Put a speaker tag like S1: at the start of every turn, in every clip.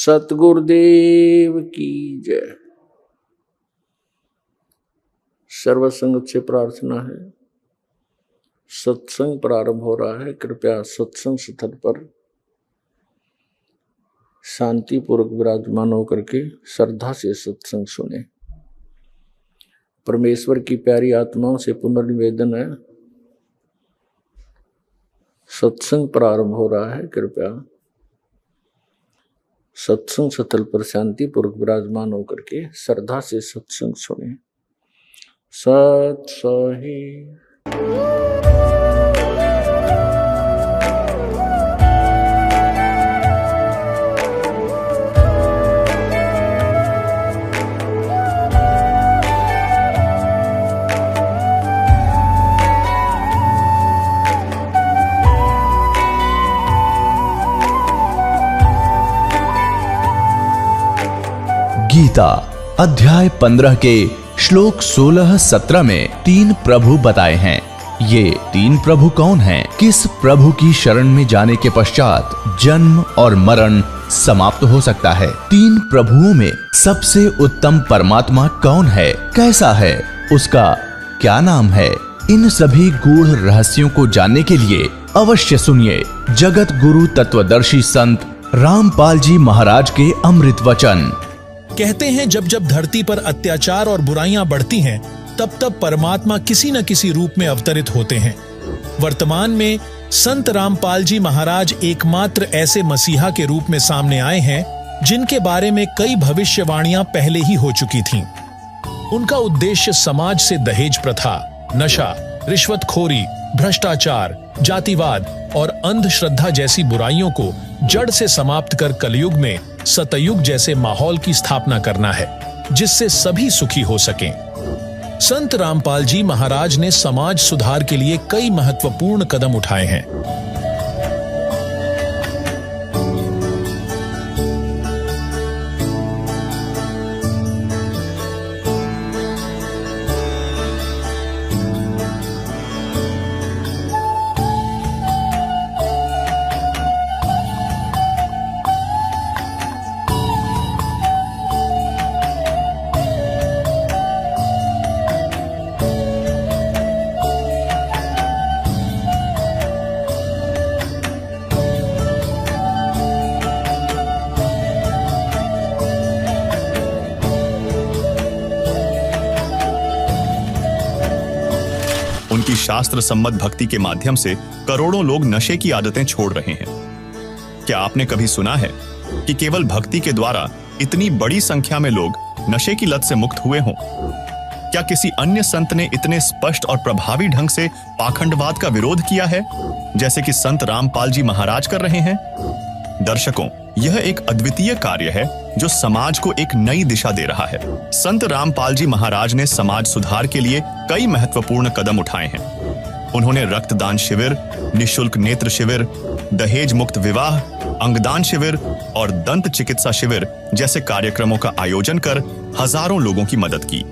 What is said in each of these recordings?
S1: सतगुरुदेव की जय। सर्वसंगत से प्रार्थना है, सत्संग प्रारंभ हो रहा है। कृपया सत्संग स्थल पर शांतिपूर्वक विराजमान होकर के श्रद्धा से सत्संग सुने। परमेश्वर की प्यारी आत्माओं से पुनर्निवेदन है, सत्संग प्रारंभ हो रहा है। कृपया सत्संग स्थल पर शांतिपूर्वक विराजमान होकर के श्रद्धा से सत्संग सुने। सत सही।
S2: गीता अध्याय 15 के श्लोक 16-17 में 3 प्रभु बताए हैं। ये 3 प्रभु कौन हैं? किस प्रभु की शरण में जाने के पश्चात जन्म और मरण समाप्त हो सकता है? 3 प्रभुओं में सबसे उत्तम परमात्मा कौन है? कैसा है? उसका क्या नाम है? इन सभी गूढ़ रहस्यों को जानने के लिए अवश्य सुनिए जगत गुरु तत्वदर्शी संत रामपाल जी महाराज के अमृत वचन।
S3: कहते हैं जब जब धरती पर अत्याचार और बुराइयां बढ़ती हैं, तब तब परमात्मा किसी न किसी रूप में अवतरित होते हैं। वर्तमान में संत रामपाल जी महाराज एकमात्र ऐसे मसीहा के रूप में सामने आए हैं जिनके बारे में कई भविष्यवाणियां पहले ही हो चुकी थीं। उनका उद्देश्य समाज से दहेज प्रथा, नशा, रिश्वतखोरी, भ्रष्टाचार, जातिवाद और अंधश्रद्धा जैसी बुराइयों को जड़ से समाप्त कर कलयुग में सतयुग जैसे माहौल की स्थापना करना है, जिससे सभी सुखी हो सकें। संत रामपाल जी महाराज ने समाज सुधार के लिए कई महत्वपूर्ण कदम उठाए हैं।
S4: उनकी शास्त्र सम्मत भक्ति के माध्यम से करोड़ों लोग नशे की आदतें छोड़ रहे हैं। क्या आपने कभी सुना है कि केवल भक्ति के द्वारा इतनी बड़ी संख्या में लोग नशे की लत से मुक्त हुए हों? क्या किसी अन्य संत ने इतने स्पष्ट और प्रभावी ढंग से पाखंडवाद का विरोध किया है जैसे कि संत रामपाल जी महाराज कर रहे हैं? दर्शकों, यह एक अद्वितीय कार्य है जो समाज को एक नई दिशा दे रहा है। संत रामपाल जी महाराज ने समाज सुधार के लिए कई महत्वपूर्ण कदम उठाए हैं। उन्होंने रक्तदान शिविर, निःशुल्क नेत्र शिविर, दहेज मुक्त विवाह, अंगदान शिविर और दंत चिकित्सा शिविर जैसे कार्यक्रमों का आयोजन कर हजारों लोगों की मदद की।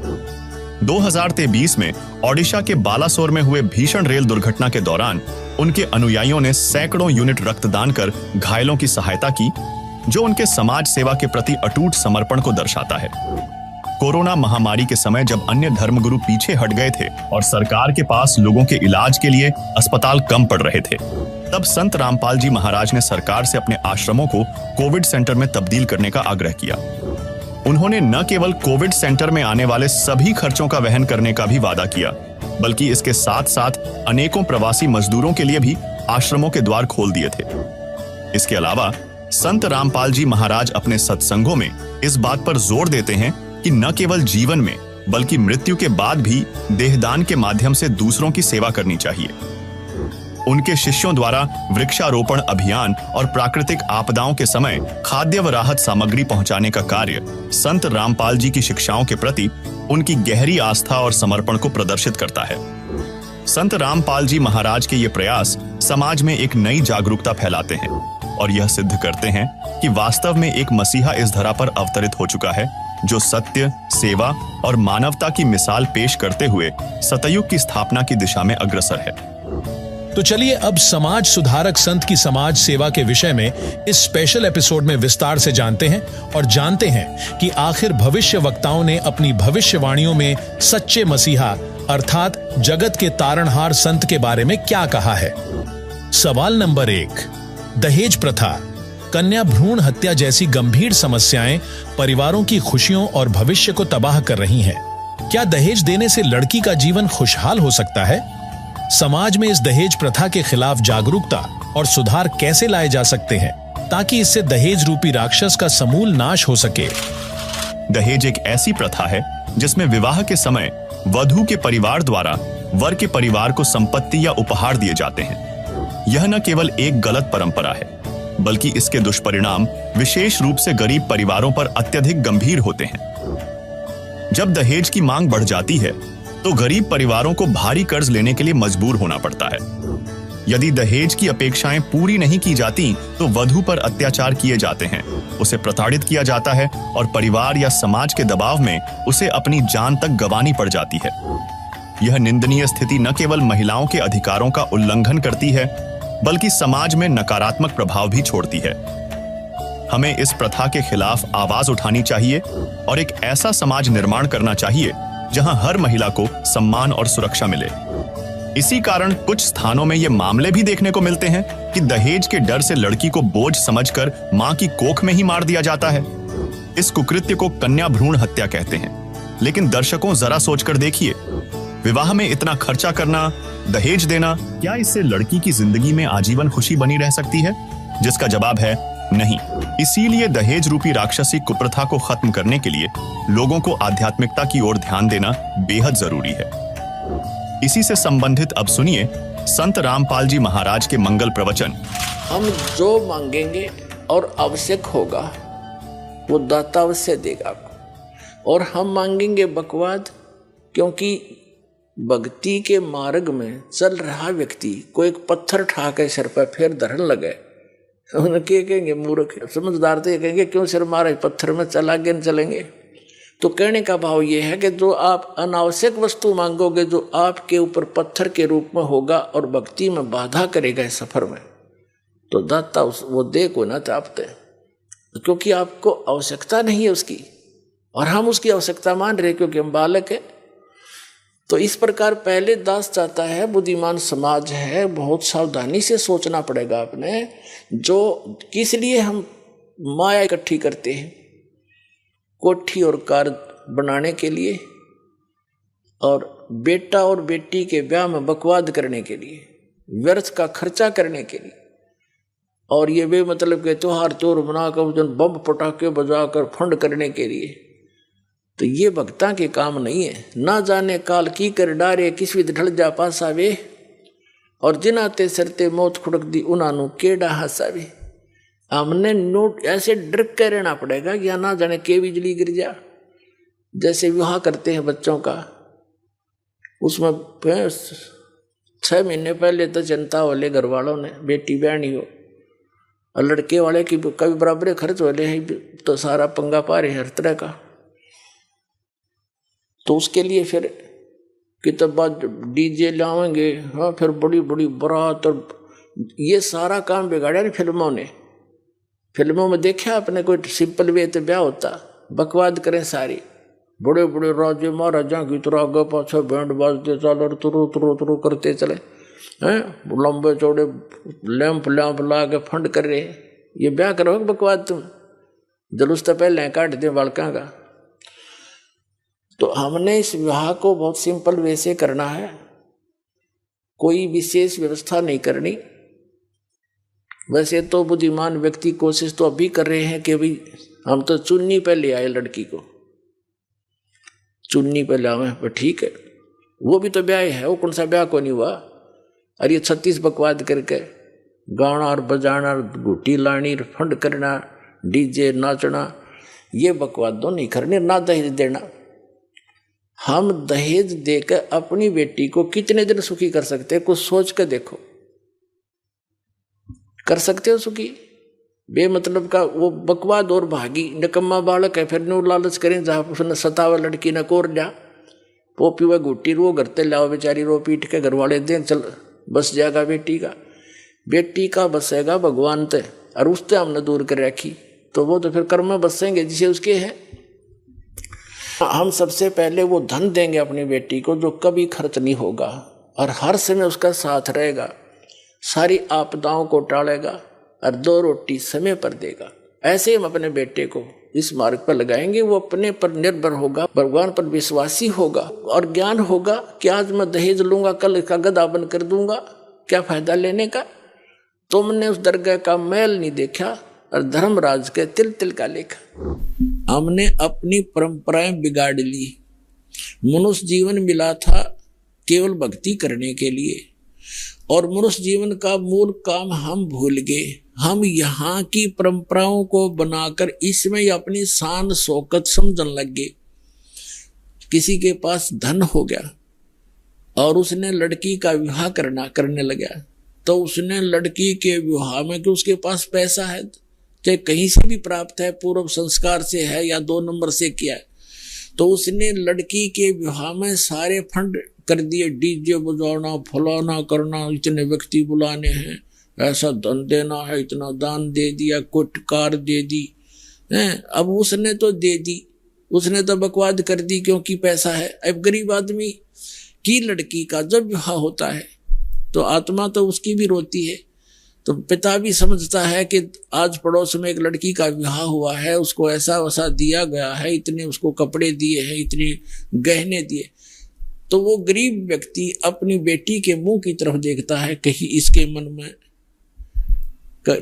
S4: 2023 में ओडिशा के बालासोर में हुए भीषण रेल दुर्घटना के दौरान उनके अनुयायियों ने सैकड़ों यूनिट रक्तदान कर घायलों की सहायता की, जो उनके समाज सेवा के प्रति अटूट समर्पण को दर्शाता है। कोरोना महामारी के समय जब अन्य धर्मगुरु पीछे हट गए थे और सरकार के पास लोगों के इलाज के लिए अस्पताल कम पड़ रहे थे, तब संत रामपाल जी महाराज ने सरकार से अपने आश्रमों को कोविड सेंटर में तब्दील करने का आग्रह किया। उन्होंने न केवल कोविड सेंटर में आने वाले सभी खर्चों का वहन करने का भी वादा किया, बल्कि इसके साथ साथ अनेकों प्रवासी मजदूरों के लिए भी आश्रमों के द्वार खोल दिए थे। इसके अलावा संत रामपाल जी महाराज अपने सत्संगों में इस बात पर जोर देते हैं कि न केवल जीवन में बल्कि मृत्यु के बाद भी देहदान के माध्यम से दूसरों की सेवा करनी चाहिए। उनके शिष्यों द्वारा वृक्षारोपण अभियान और प्राकृतिक आपदाओं के समय खाद्य व राहत सामग्री पहुंचाने का कार्य संत रामपाल जी की शिक्षाओं के प्रति उनकी गहरी आस्था और समर्पण को प्रदर्शित करता है। संत रामपाल जी महाराज के ये प्रयास समाज में एक नई जागरूकता फैलाते हैं और यह सिद्ध करते हैं कि वास्तव में एक मसीहा इस धरा पर अवतरित हो चुका है, जो सत्य, सेवा और मानवता की मिसाल पेश करते हुए सतयुग की स्थापना की दिशा में अग्रसर है।
S3: तो चलिए अब समाज सुधारक संत की समाज सेवा के विषय में इस स्पेशल एपिसोड में विस्तार से जानते हैं और जानते हैं कि आखिर भविष्य वक्ताओं ने अपनी भविष्यवाणियों में सच्चे मसीहा अर्थात जगत के तारणहार संत के बारे में क्या कहा है। सवाल नंबर 1, दहेज प्रथा, कन्या भ्रूण हत्या जैसी गंभीर समस्याएं परिवारों की खुशियों और भविष्य को तबाह कर रही हैं। क्या दहेज देने से लड़की का जीवन खुशहाल हो सकता है? समाज में इस दहेज प्रथा के खिलाफ जागरूकता और सुधार कैसे लाए जा सकते हैं ताकि इससे दहेज रूपी राक्षस का समूल नाश हो सके?
S4: दहेज एक ऐसी प्रथा है जिसमें विवाह के समय वधू के परिवार द्वारा वर के परिवार को संपत्ति या उपहार दिए जाते हैं। यह न केवल एक गलत परंपरा है, बल्कि इसके दुष्परिणाम विशेष रूप से गरीब परिवारों पर अत्यधिक गंभीर होते हैं। जब दहेज की मांग बढ़ जाती है तो गरीब परिवारों को भारी कर्ज लेने के लिए मजबूर होना पड़ता है। यदि दहेज की अपेक्षाएं पूरी नहीं की जाती तो वधू पर अत्याचार किए जाते हैं, उसे प्रताड़ित किया जाता है और परिवार या समाज के दबाव में उसे अपनी जान तक गंवानी पड़ जाती है। यह निंदनीय स्थिति न केवल महिलाओं के अधिकारों का उल्लंघन करती है, बल्कि समाज में नकारात्मक प्रभाव भी छोड़ती है। हमें इस प्रथा के खिलाफ आवाज उठानी चाहिए और एक ऐसा समाज निर्माण करना चाहिए जहां हर महिला को सम्मान और सुरक्षा मिले। इसी कारण कुछ स्थानों में ये मामले भी देखने को मिलते हैं कि दहेज के डर से लड़की को बोझ समझकर मां की कोख में ही मार दिया जाता है। इस कुकृत्य को कन्या भ्रूण हत्या कहते हैं। लेकिन दर्शकों, जरा सोचकर देखिए, विवाह में इतना खर्चा करना, दहेज देना, क्या इससे लड़की की जिंदगी में आजीवन खुशी बनी रह सकती है? जिसका जवाब है नहीं। इसीलिए दहेज रूपी राक्षसी कुप्रथा को खत्म करने के लिए लोगों को आध्यात्मिकता की ओर ध्यान देना बेहद जरूरी है। इसी से संबंधित अब सुनिए संत रामपाल जी महाराज के मंगल प्रवचन।
S1: हम जो मांगेंगे और आवश्यक होगा वो दाता अवश्य देगा। और हम मांगेंगे बकवाद, क्योंकि भक्ति के मार्ग में चल रहा व्यक्ति को एक पत्थर ठा के सिर पर फेर धरन लगे, उनके कहेंगे मूर्ख। समझदार तो ये कहेंगे क्यों सिर मारे, पत्थर में चल आगे न चलेंगे। तो कहने का भाव ये है कि जो आप अनावश्यक वस्तु मांगोगे, जो आपके ऊपर पत्थर के रूप में होगा और भक्ति में बाधा करेगा इस सफर में, तो दाता वो दे को ना तापते, क्योंकि आपको आवश्यकता नहीं है उसकी और हम उसकी आवश्यकता मान रहे क्योंकि हम बालक है। तो इस प्रकार पहले दास चाहता है, बुद्धिमान समाज है, बहुत सावधानी से सोचना पड़ेगा आपने। जो किस लिए हम माया इकट्ठी करते हैं, कोठी और कार बनाने के लिए, और बेटा और बेटी के ब्याह में बकवाद करने के लिए, व्यर्थ का खर्चा करने के लिए, और ये बेमतलब के त्योहार चोर बनाकर बम पटाखे बजाकर फंड करने के लिए। तो ये भक्ता के काम नहीं है। ना जाने काल की कर डारे, किस विध ढल जा पासावे, और जिनाते सरते मौत खुड़क दी उनानु केड़ा हंसावे। हमने नोट ऐसे डर के रहना पड़ेगा या ना जाने के बिजली गिर जा। जैसे विवाह करते हैं बच्चों का, उसमें 6 महीने पहले तो जनता वाले घर वालों ने बेटी बहनी हो, और लड़के वाले की कभी बराबर खर्च वाले हैं, तो सारा पंगा पा रहे हर तरह का। तो उसके लिए फिर कितना डीजे लाएंगे, हाँ, फिर बड़ी बड़ी बारात, और ये सारा काम बिगाड़ा नहीं फिल्मों ने। फिल्मों में देखा आपने, कोई सिंपल वे तो ब्याह होता, बकवाद करें सारी, बड़े बड़े राजे महाराजा की तरह आगे पाछे बैंड बाजते चल और तुरु तुरु तुरु करते चले हैं, लंबे चौड़े लैंप ला के फंड कर रहे। ये ब्याह करो बकवाद, तुम जुलूस तो पहले काट दे बालका का। तो हमने इस विवाह को बहुत सिंपल वे से करना है, कोई विशेष व्यवस्था नहीं करनी। वैसे तो बुद्धिमान व्यक्ति कोशिश तो अभी कर रहे हैं कि भाई हम तो चुन्नी पे ले आए लड़की को, चुन्नी पे लावे, पर ठीक है, वो भी तो ब्याह है, वो कौन सा ब्याह को नहीं हुआ। और ये 36 बकवाद करके गाना और बजाना, घुटी लानी, फंड करना, डीजे नाचना, ये बकवाद तो नहीं करने। ना दहेज देना, हम दहेज देकर अपनी बेटी को कितने दिन सुखी कर सकते हैं, कुछ सोच कर देखो। कर सकते हो सुखी? बेमतलब का वो बकवाद और भागी निकम्मा बालक है, फिर नो लालच करें जहाँ उसने सतावा लड़की न कोर जा, वो पीवा घुट्टी रो घर ते लाओ बेचारी रो पीट के घर वाले दें चल बस जाएगा बेटी का बसेगा भगवान ते, और उससे हमने दूर कर रखी तो वो तो फिर कर्म में बसेंगे जिसे उसके है। हम सबसे पहले वो धन देंगे अपनी बेटी को जो कभी खर्च नहीं होगा और हर समय उसका साथ रहेगा, सारी आपदाओं को टालेगा और 2 रोटी समय पर देगा। ऐसे हम अपने बेटे को इस मार्ग पर लगाएंगे, वो अपने पर निर्भर होगा, भगवान पर विश्वासी होगा और ज्ञान होगा कि आज मैं दहेज लूंगा कल इसका गधा बन कर दूंगा, क्या फायदा लेने का। तुमने उस दरगाह का मैल नहीं देखा और धर्मराज के तिल तिल का लेखा। हमने अपनी परंपराएं बिगाड़ ली। मनुष्य जीवन मिला था केवल भक्ति करने के लिए और मनुष्य जीवन का मूल काम हम भूल गए। हम यहाँ की परंपराओं को बनाकर इसमें अपनी शान शौकत समझने लग गए। किसी के पास धन हो गया और उसने लड़की का विवाह करने लगा तो उसने लड़की के विवाह में कि उसके पास पैसा है, चाहे कहीं से भी प्राप्त है, पूर्व संस्कार से है या 2 नंबर से किया है, तो उसने लड़की के विवाह में सारे फंड कर दिए, डीजे बजाना, फलाना करना, इतने व्यक्ति बुलाने हैं, ऐसा धन देना है, इतना दान दे दिया, कुछ कार दे दी है। अब उसने तो दे दी, उसने तो बकवाद कर दी क्योंकि पैसा है। अब गरीब आदमी की लड़की का जब विवाह होता है तो आत्मा तो उसकी भी रोती है। तो पिता भी समझता है कि आज पड़ोस में एक लड़की का विवाह हुआ है, उसको ऐसा वैसा दिया गया है, इतने उसको कपड़े दिए हैं, इतने गहने दिए, तो वो गरीब व्यक्ति अपनी बेटी के मुंह की तरफ देखता है, कहीं इसके मन में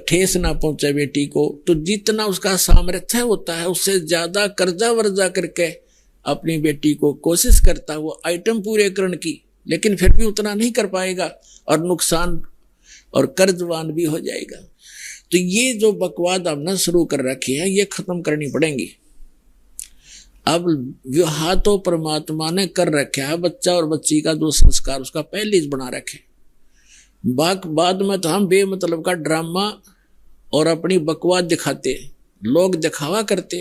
S1: ठेस ना पहुंचे बेटी को। तो जितना उसका सामर्थ्य होता है उससे ज्यादा कर्जा वर्जा करके अपनी बेटी को कोशिश करता है वो आइटम पूरे करने की, लेकिन फिर भी उतना नहीं कर पाएगा और नुकसान और कर्जवान भी हो जाएगा। तो ये जो बकवाद हमने शुरू कर रखी है ये खत्म करनी पड़ेंगी। अब विवाह तो परमात्मा ने कर रखा है, बच्चा और बच्ची का जो संस्कार उसका पहले ही बना रखे। बाद में तो हम बेमतलब का ड्रामा और अपनी बकवाद दिखाते, लोग दिखावा करते।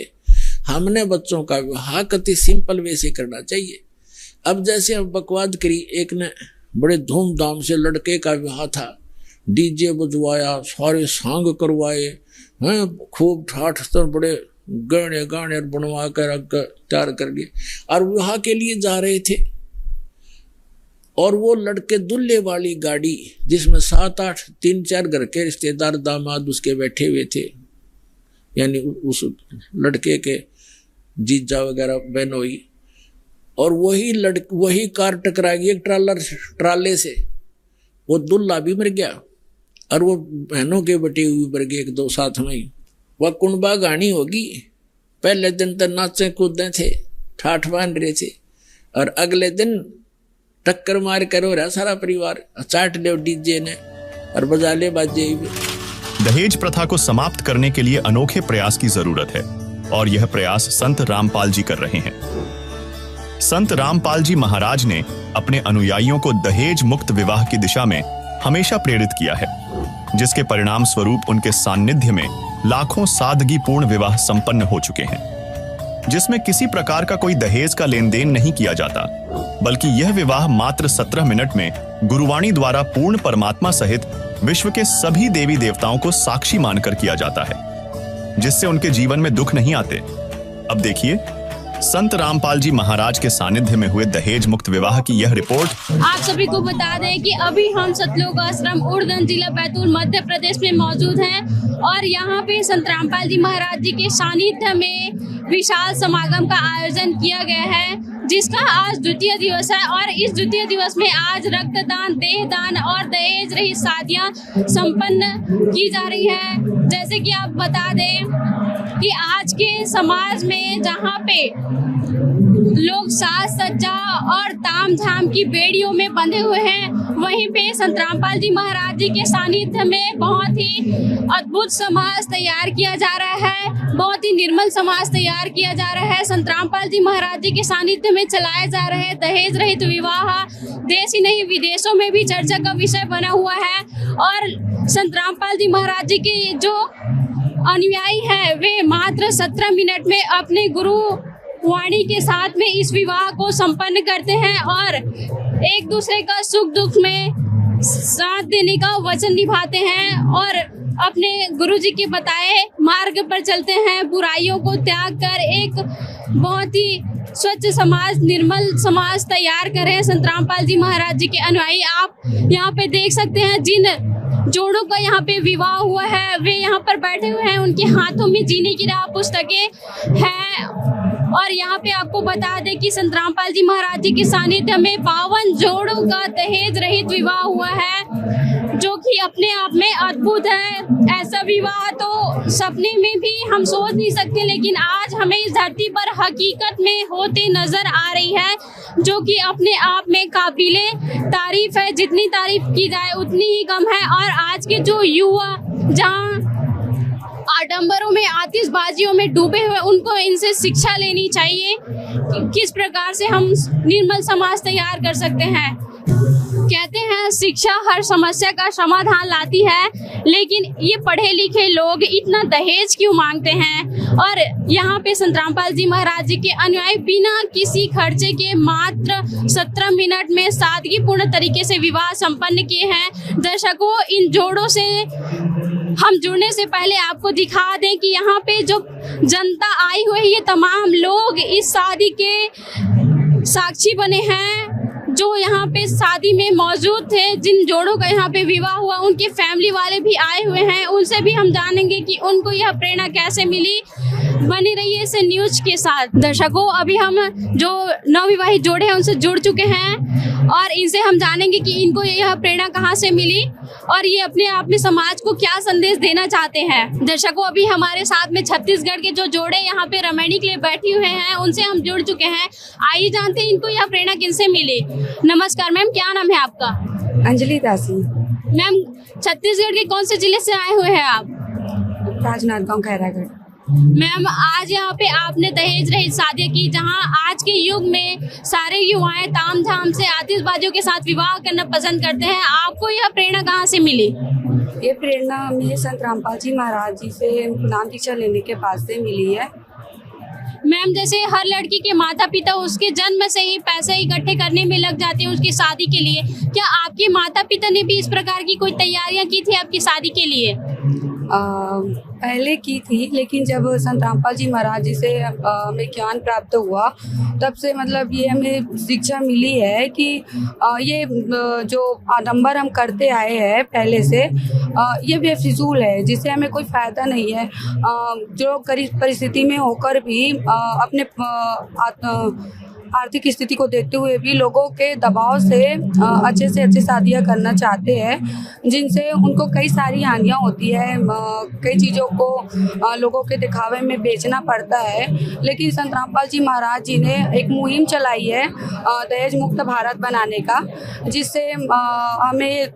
S1: हमने बच्चों का विवाह कति सिंपल वे से करना चाहिए। अब जैसे हम बकवाद करी, एक ने बड़े धूमधाम से लड़के का विवाह था, डीजे बजवाया, सारे सांग करवाए हैं, खूब ठाठ तर बड़े गाने बनवा कर तैयार कर लिए और विवाह के लिए जा रहे थे। और वो लड़के दुल्हे वाली गाड़ी जिसमें 7-8 3-4 घर के रिश्तेदार दामाद उसके बैठे हुए थे, यानी उस लड़के के जीजा वगैरह बहनोई, और वही कार टकरा गई एक ट्राले से। वो दुल्हा भी मर गया और वो बहनों के बटे हुए मर गए 1-2 साथ में ही। वह कुंबा गानी होगी। पहले दिन तो नाचे कूदे थे, ठाठ बांध रहे थे, और अगले दिन टक्कर मार कर हो रहा सारा परिवार, चाट ले डीजे ने और बजा ले बाजे।
S4: दहेज प्रथा को समाप्त करने के लिए अनोखे प्रयास की जरूरत है और यह प्रयास संत रामपाल जी कर रहे हैं। संत रामपाल जी महाराज ने अपने अनुयायियों को दहेज मुक्त विवाह की दिशा में हमेशा प्रेरित किया है, जिसके परिणाम स्वरूप उनके सानिध्य में लाखों सादगीपूर्ण विवाह संपन्न हो चुके हैं, जिसमें किसी प्रकार का कोई दहेज का लेन देन नहीं किया जाता, बल्कि यह विवाह मात्र 17 मिनट में गुरुवाणी द्वारा पूर्ण परमात्मा सहित विश्व के सभी देवी देवताओं को साक्षी मानकर किया जाता है, जिससे उनके जीवन में दुख नहीं आते। अब देखिए संत रामपाल जी महाराज के सानिध्य में हुए दहेज मुक्त विवाह की यह रिपोर्ट।
S5: आप सभी को बता दें कि अभी हम सतलोक आश्रम उर्दन जिला बैतूल मध्य प्रदेश में मौजूद हैं और यहाँ पे संत रामपाल जी महाराज जी के सानिध्य में विशाल समागम का आयोजन किया गया है, जिसका आज द्वितीय दिवस है। और इस द्वितीय दिवस में आज रक्तदान, देहदान और दहेज रहित शादियां संपन्न की जा रही है। जैसे कि आप बता दें कि आज के समाज में जहाँ पे लोग साज सज्जा और ताम झाम की बेड़ियों में बंधे हुए हैं, वहीं पे संत रामपाल जी महाराज जी के सानिध्य में बहुत ही अद्भुत समाज तैयार किया जा रहा है, बहुत ही निर्मल समाज तैयार किया जा रहा है। संत रामपाल जी महाराज जी के सानिध्य में चलाए जा रहे दहेज रहित विवाह देश ही नहीं विदेशों में भी चर्चा का विषय बना हुआ है। और संत रामपाल जी महाराज जी के जो अनुयायी है वे मात्र 17 मिनट में अपने गुरु वाणी के साथ में इस विवाह को संपन्न करते हैं और एक दूसरे का सुख दुख में साथ देने का वचन निभाते हैं और अपने गुरुजी के बताए मार्ग पर चलते हैं, बुराइयों को त्याग कर एक बहुत ही स्वच्छ समाज, निर्मल समाज तैयार करें। संत रामपाल जी महाराज जी के अनुयायी आप यहाँ पे देख सकते हैं, जिन जोड़ों का यहाँ पे विवाह हुआ है वे यहाँ पर बैठे हुए हैं, उनके हाथों में जीने की राह पुस्तकें हैं। और यहाँ पे आपको बता दें कि संत रामपाल जी महाराज जी के सानिध्य में 52 जोड़ों का दहेज रहित विवाह हुआ है, जो कि अपने आप में अद्भुत है। ऐसा विवाह तो सपने में भी हम सोच नहीं सकते, लेकिन आज हमें इस धरती पर हकीकत में होते नजर आ रही है, जो कि अपने आप में काबिले तारीफ है। जितनी तारीफ की जाए उतनी ही कम है। और आज के जो युवा जहाँ आडंबरों में, आतिशबाजियों में डूबे हुए, उनको इनसे शिक्षा लेनी चाहिए कि किस प्रकार से हम निर्मल समाज तैयार कर सकते हैं। कहते हैं शिक्षा हर समस्या का समाधान लाती है, लेकिन ये पढ़े लिखे लोग इतना दहेज क्यों मांगते हैं? और यहाँ पे संत रामपाल जी महाराज जी के अनुयायी बिना किसी खर्चे के मात्र 17 मिनट में सादगीपूर्ण तरीके से विवाह संपन्न किए हैं। दर्शकों, इन जोड़ों से हम जुड़ने से पहले आपको दिखा दें कि यहाँ पे जो जनता आई हुई है, ये तमाम लोग इस शादी के साक्षी बने हैं, जो यहाँ पे शादी में मौजूद थे। जिन जोड़ों का यहाँ पे विवाह हुआ, उनके फैमिली वाले भी आए हुए हैं, उनसे भी हम जानेंगे कि उनको यह प्रेरणा कैसे मिली। बनी रहिए इस न्यूज के साथ। दर्शकों, अभी हम जो नवविवाहित जोड़े हैं उनसे जुड़ चुके हैं और इनसे हम जानेंगे कि इनको यह प्रेरणा कहाँ से मिली और ये अपने आप में समाज को क्या संदेश देना चाहते हैं। दर्शकों, अभी हमारे साथ में छत्तीसगढ़ के जो जोड़े यहाँ पे रमैनी के लिए बैठे हुए हैं, उनसे हम जुड़ चुके हैं। आइए जानते हैं इनको यह प्रेरणा किनसे मिली। नमस्कार मैम, क्या नाम है आपका?
S6: अंजलि दासी।
S5: मैम, छत्तीसगढ़ के कौन से जिले से आए हुए हैं आप?
S6: राजनांदगांव, खैरागढ़।
S5: मैम, आज यहाँ पे आपने दहेज रहित शादी की, जहाँ आज के युग में सारे युवाएं तामझाम से आतिशबाजियों के साथ विवाह करना पसंद करते हैं। आपको यह प्रेरणा कहाँ से मिली?
S6: ये प्रेरणा हमें संत रामपाल जी महाराज जी से नाम दीक्षा लेने के बाद से मिली है।
S5: मैम, जैसे हर लड़की के माता पिता उसके जन्म से ही पैसे इकट्ठे करने में लग जाते हैं उसकी शादी के लिए, क्या आपके माता पिता ने भी इस प्रकार की कोई तैयारियां की थी आपकी शादी के लिए?
S6: पहले की थी, लेकिन जब संत रामपाल जी महाराज जी से हमें ज्ञान प्राप्त हुआ, तब से मतलब ये हमें शिक्षा मिली है कि ये जो आडंबर हम करते आए हैं पहले से, ये बेफिजूल है, जिससे हमें कोई फ़ायदा नहीं है। जो गरीब परिस्थिति में होकर भी अपने आर्थिक स्थिति को देखते हुए भी लोगों के दबाव से अच्छे से अच्छे शादियाँ करना चाहते हैं, जिनसे उनको कई सारी हानियाँ होती है। कई चीज़ों को लोगों के दिखावे में बेचना पड़ता है। लेकिन संत रामपाल जी महाराज जी ने एक मुहिम चलाई है दहेज मुक्त भारत बनाने का, जिससे हमें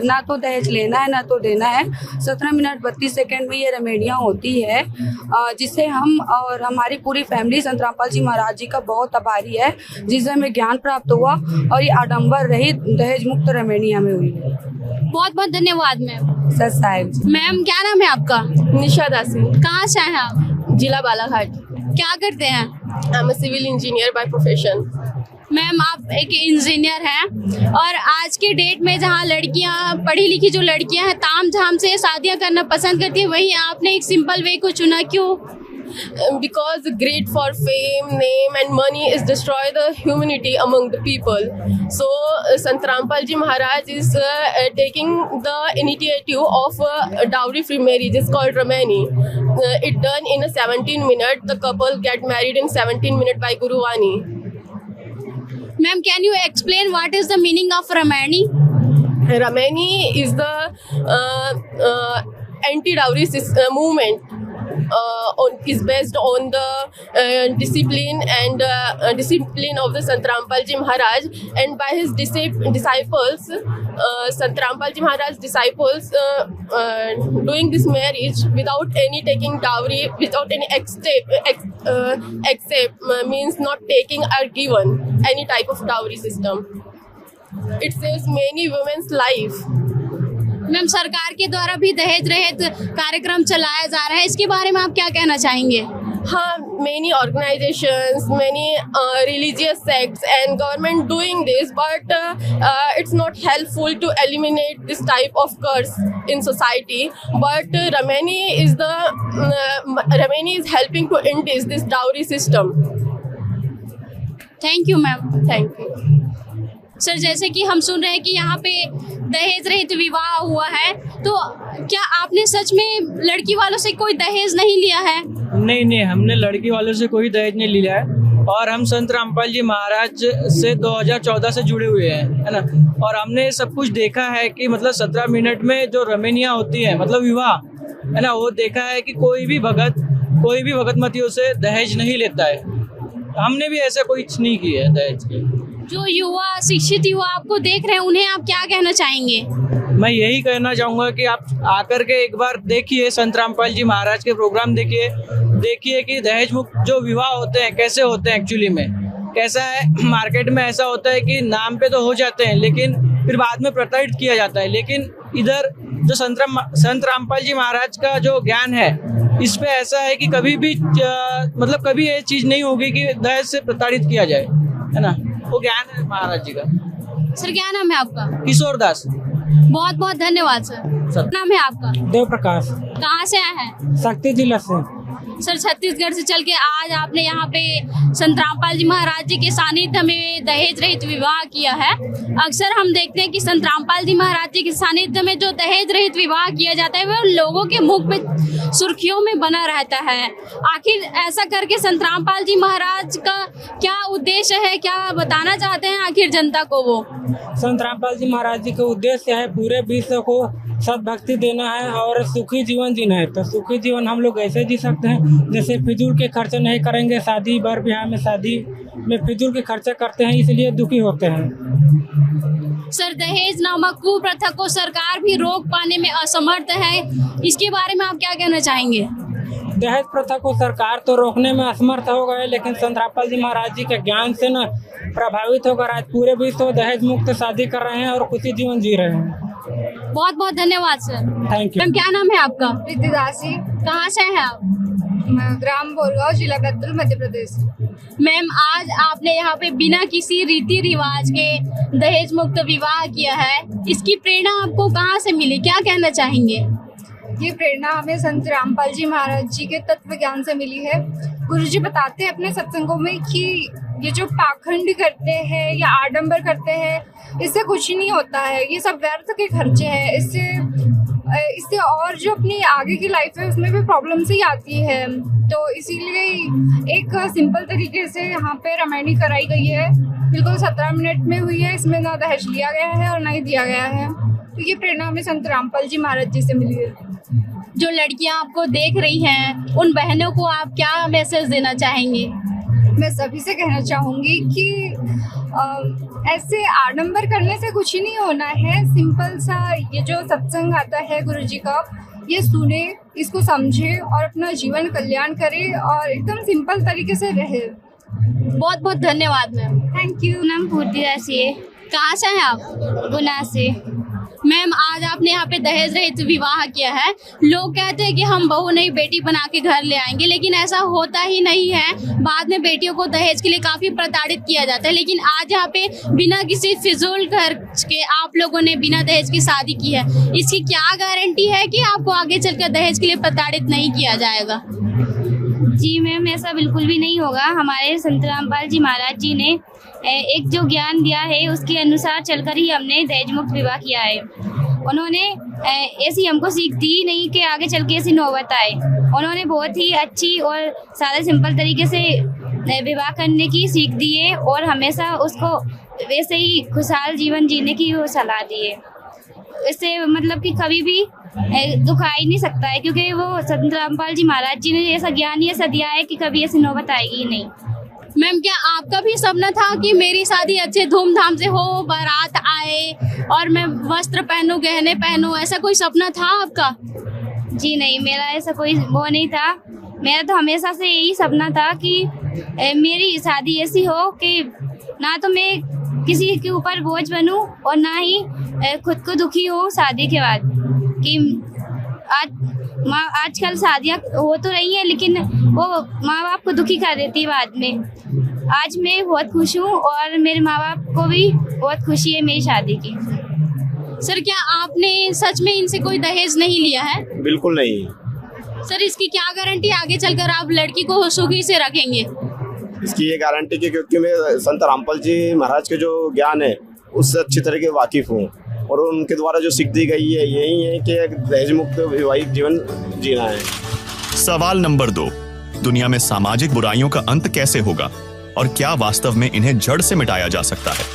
S6: ना तो दहेज लेना है ना तो देना है। 17 मिनट 32 सेकेंड में ये रेमेडियाँ होती है, जिससे हम और हमारी पूरी फैमिली संत रामपाल जी महाराज जी का बहुत आभारी है, जिससे हमें ज्ञान प्राप्त हुआ और ये आडंबर रहित दहेज मुक्त रेमेडिया में हुई।
S5: बहुत बहुत धन्यवाद मैम।
S6: सर साहिब।
S5: मैम, क्या नाम है आपका?
S7: निशा दासी।
S5: कहाँ से हैं आप?
S7: जिला बालाघाट।
S5: क्या करते हैं?
S7: I am a civil engineer by profession.
S5: Ma'am, आप एक इंजीनियर हैं और आज के डेट में जहाँ लड़कियाँ, पढ़ी लिखी जो लड़कियाँ हैं, तामझाम से शादियाँ करना पसंद करती है, वहीं आपने एक सिंपल वे को चुना, क्यों?
S7: Because greed for fame, name and money is destroy the humanity among the people. So Sant Rampal Ji Maharaj is taking the initiative of dowry free marriage. It's called Ramani. It done in a 17 minute. The couple get married in 17 minute by Guru Vani.
S5: Ma'am, can you explain what is the meaning of Ramani?
S7: Ramani is the anti-dowry movement. Is based on the discipline and discipline of the Sant Rampal Ji Maharaj, and by his disciples, Sant Rampal Ji Maharaj disciples doing this marriage without any taking dowry, without any accept means not taking or given any type of dowry system. It saves many women's life.
S5: Ma'am, सरकार के द्वारा भी दहेज रहित कार्यक्रम चलाया जा रहा है, इसके बारे में आप क्या कहना चाहेंगे?
S7: many organizations, many religious sects and government doing this, but it's not helpful to eliminate this type of curse in society. But Ramani is helping to end this dowry system.
S5: Thank you ma'am.
S7: Thank you.
S5: Sir, जैसे कि हम सुन रहे हैं कि यहाँ पे दहेज रहित विवाह हुआ है, तो क्या आपने सच में लड़की वालों से कोई दहेज नहीं लिया है?
S8: नहीं, हमने लड़की वालों से कोई दहेज नहीं लिया है और हम संत रामपाल जी महाराज से 2014 से जुड़े हुए हैं, है ना। और हमने सब कुछ देखा है कि मतलब 17 मिनट में जो रमैनियाँ होती है, मतलब विवाह, है ना, वो देखा है कि कोई भी भगत मतियों से दहेज नहीं लेता है। हमने भी ऐसा कोई नहीं किया है दहेज की।
S5: जो युवा शिक्षित युवा आपको देख रहे हैं, उन्हें आप क्या कहना चाहेंगे?
S8: मैं यही कहना चाहूँगा कि आप आकर के एक बार देखिए, संत रामपाल जी महाराज के प्रोग्राम देखिए कि दहेज मुक्त जो विवाह होते हैं कैसे होते हैं। एक्चुअली में कैसा है, मार्केट में ऐसा होता है कि नाम पे तो हो जाते हैं लेकिन फिर बाद में प्रताड़ित किया जाता है। लेकिन इधर जो संत रामपाल जी महाराज का जो ज्ञान है, इस पे ऐसा है कि कभी भी मतलब कभी ये चीज नहीं होगी कि दहेज से प्रताड़ित किया जाए, है ना। वो ज्ञान है महाराज जी का।
S5: सर, क्या नाम है आपका?
S8: किशोर दास।
S5: बहुत बहुत धन्यवाद सर। नाम है आपका?
S9: देव प्रकाश।
S5: कहाँ से आए हैं?
S9: शक्ति जिला से।
S5: सर, छत्तीसगढ़ से चल के आज आपने यहाँ पे संत रामपाल जी महाराज जी के सानिध्य में दहेज रहित विवाह किया है। अक्सर हम देखते हैं कि संत रामपाल जी महाराज जी के सानिध्य में जो दहेज रहित विवाह किया जाता है, वह लोगों के मुख पे सुर्खियों में बना रहता है। आखिर ऐसा करके संत रामपाल जी महाराज का क्या उद्देश्य है, क्या बताना चाहते हैं आखिर जनता को? वो
S9: संत रामपाल जी महाराज जी का उद्देश्य है पूरे विश्व को सद्भक्ति देना है और सुखी जीवन जीना है। तो सुखी जीवन हम लोग ऐसे जी सकते हैं जैसे फिजूल के खर्चे नहीं करेंगे। शादी बर ब्याह में शादी में फिजूल के खर्चे करते हैं, इसलिए दुखी होते हैं।
S5: सर, दहेज नामक कुप्रथा को सरकार भी रोक पाने में असमर्थ है, इसके बारे में आप क्या कहना चाहेंगे?
S9: दहेज प्रथा को सरकार तो रोकने में असमर्थ हो गए, लेकिन संत रामपाल जी महाराज जी के ज्ञान से न प्रभावित होकर आज पूरे विश्व दहेज मुक्त शादी कर रहे हैं और खुशी जीवन जी रहे हैं।
S5: बहुत बहुत धन्यवाद सर।
S9: Thank you.
S5: मैम, क्या नाम है आपका?
S6: रिद्धि दासी।
S5: कहाँ से हैं आप?
S6: ग्राम बोरगांव, जिला बैतूल, मध्य प्रदेश।
S5: मैम, आज आपने यहाँ पे बिना किसी रीति रिवाज के दहेज मुक्त विवाह किया है, इसकी प्रेरणा आपको कहाँ से मिली, क्या कहना चाहेंगे?
S6: ये प्रेरणा हमें संत रामपाल जी महाराज जी के तत्व ज्ञान से मिली है। गुरु जी बताते हैं अपने सत्संगों में कि ये जो पाखंड करते हैं या आडंबर करते हैं, इससे कुछ नहीं होता है, ये सब व्यर्थ के खर्चे हैं। इससे और जो अपनी आगे की लाइफ है उसमें भी प्रॉब्लम्स ही आती है। तो इसीलिए एक सिंपल तरीके से यहाँ पे रामायणी कराई गई है, बिल्कुल 17 मिनट में हुई है। इसमें ना दहेज लिया गया है और ना ही दिया गया है। तो ये प्रेरणा हमें संत रामपाल जी महाराज जी से मिली है।
S5: जो लड़कियां आपको देख रही हैं, उन बहनों को आप क्या मैसेज देना चाहेंगे?
S6: मैं सभी से कहना चाहूँगी कि ऐसे आडंबर करने से कुछ ही नहीं होना है। सिंपल सा ये जो सत्संग आता है गुरु जी का, ये सुने, इसको समझे और अपना जीवन कल्याण करे और एकदम सिंपल तरीके से रहे।
S5: बहुत बहुत धन्यवाद मैम।
S6: Thank you.
S5: नाम पूर्ति दासी है। कहाँ से हैं आप? गुना से। मैम, आज आपने यहाँ पे दहेज रहित विवाह किया है। लोग कहते हैं कि हम बहू नहीं बेटी बना के घर ले आएंगे, लेकिन ऐसा होता ही नहीं है। बाद में बेटियों को दहेज के लिए काफी प्रताड़ित किया जाता है, लेकिन आज यहाँ पे बिना किसी फिजूल खर्च के आप लोगों ने बिना दहेज की शादी की है। इसकी क्या गारंटी है कि आपको आगे चलकर दहेज के लिए प्रताड़ित नहीं किया जाएगा?
S10: जी मैम, ऐसा बिल्कुल भी नहीं होगा। हमारे संत रामपाल जी महाराज जी ने एक जो ज्ञान दिया है उसके अनुसार चलकर ही हमने दहेज मुक्त विवाह किया है। उन्होंने ऐसी हमको सीख दी नहीं कि आगे चल के ऐसी नौबत आए। उन्होंने बहुत ही अच्छी और सादा सिंपल तरीके से विवाह करने की सीख दी है और हमेशा उसको वैसे ही खुशहाल जीवन जीने की वो सलाह दी है। इससे मतलब कि कभी भी दुख आ ही नहीं सकता है, क्योंकि वो संत रामपाल जी महाराज जी ने ऐसा ज्ञान ही ऐसा दिया है कि कभी ऐसी नौबत आएगी ही नहीं।
S5: मैम, क्या आपका भी सपना था कि मेरी शादी अच्छे धूमधाम से हो, बारात आए और मैं वस्त्र पहनूं, गहने पहनूं, ऐसा कोई सपना था आपका?
S10: जी नहीं, मेरा ऐसा कोई वो नहीं था। मेरा तो हमेशा से यही सपना था कि मेरी शादी ऐसी हो कि ना तो मैं किसी के ऊपर बोझ बनूं और ना ही खुद को दुखी हो शादी के बाद। कि आज माँ आजकल शादियाँ हो तो रही हैं, लेकिन वो माँ बाप को दुखी कर देती है बाद में। आज मैं बहुत खुश हूँ और मेरे माँ बाप को भी बहुत खुशी है मेरी शादी की।
S5: सर, क्या आपने सच में इनसे कोई दहेज नहीं लिया है?
S11: बिल्कुल नहीं।
S5: सर, इसकी क्या गारंटी आगे चलकर आप लड़की को सुखी से रखेंगे?
S11: इसकी ये गारंटी की, क्योंकि मैं संत रामपाल जी महाराज के जो ज्ञान है उससे अच्छी तरह के वाकिफ हूँ और उनके द्वारा जो सीख दी गई है यही है कि दहेज मुक्त वैवाहिक जीवन जीना है।
S4: सवाल नंबर 2, दुनिया में सामाजिक बुराइयों का अंत कैसे होगा और क्या वास्तव में इन्हें जड़ से मिटाया जा सकता है?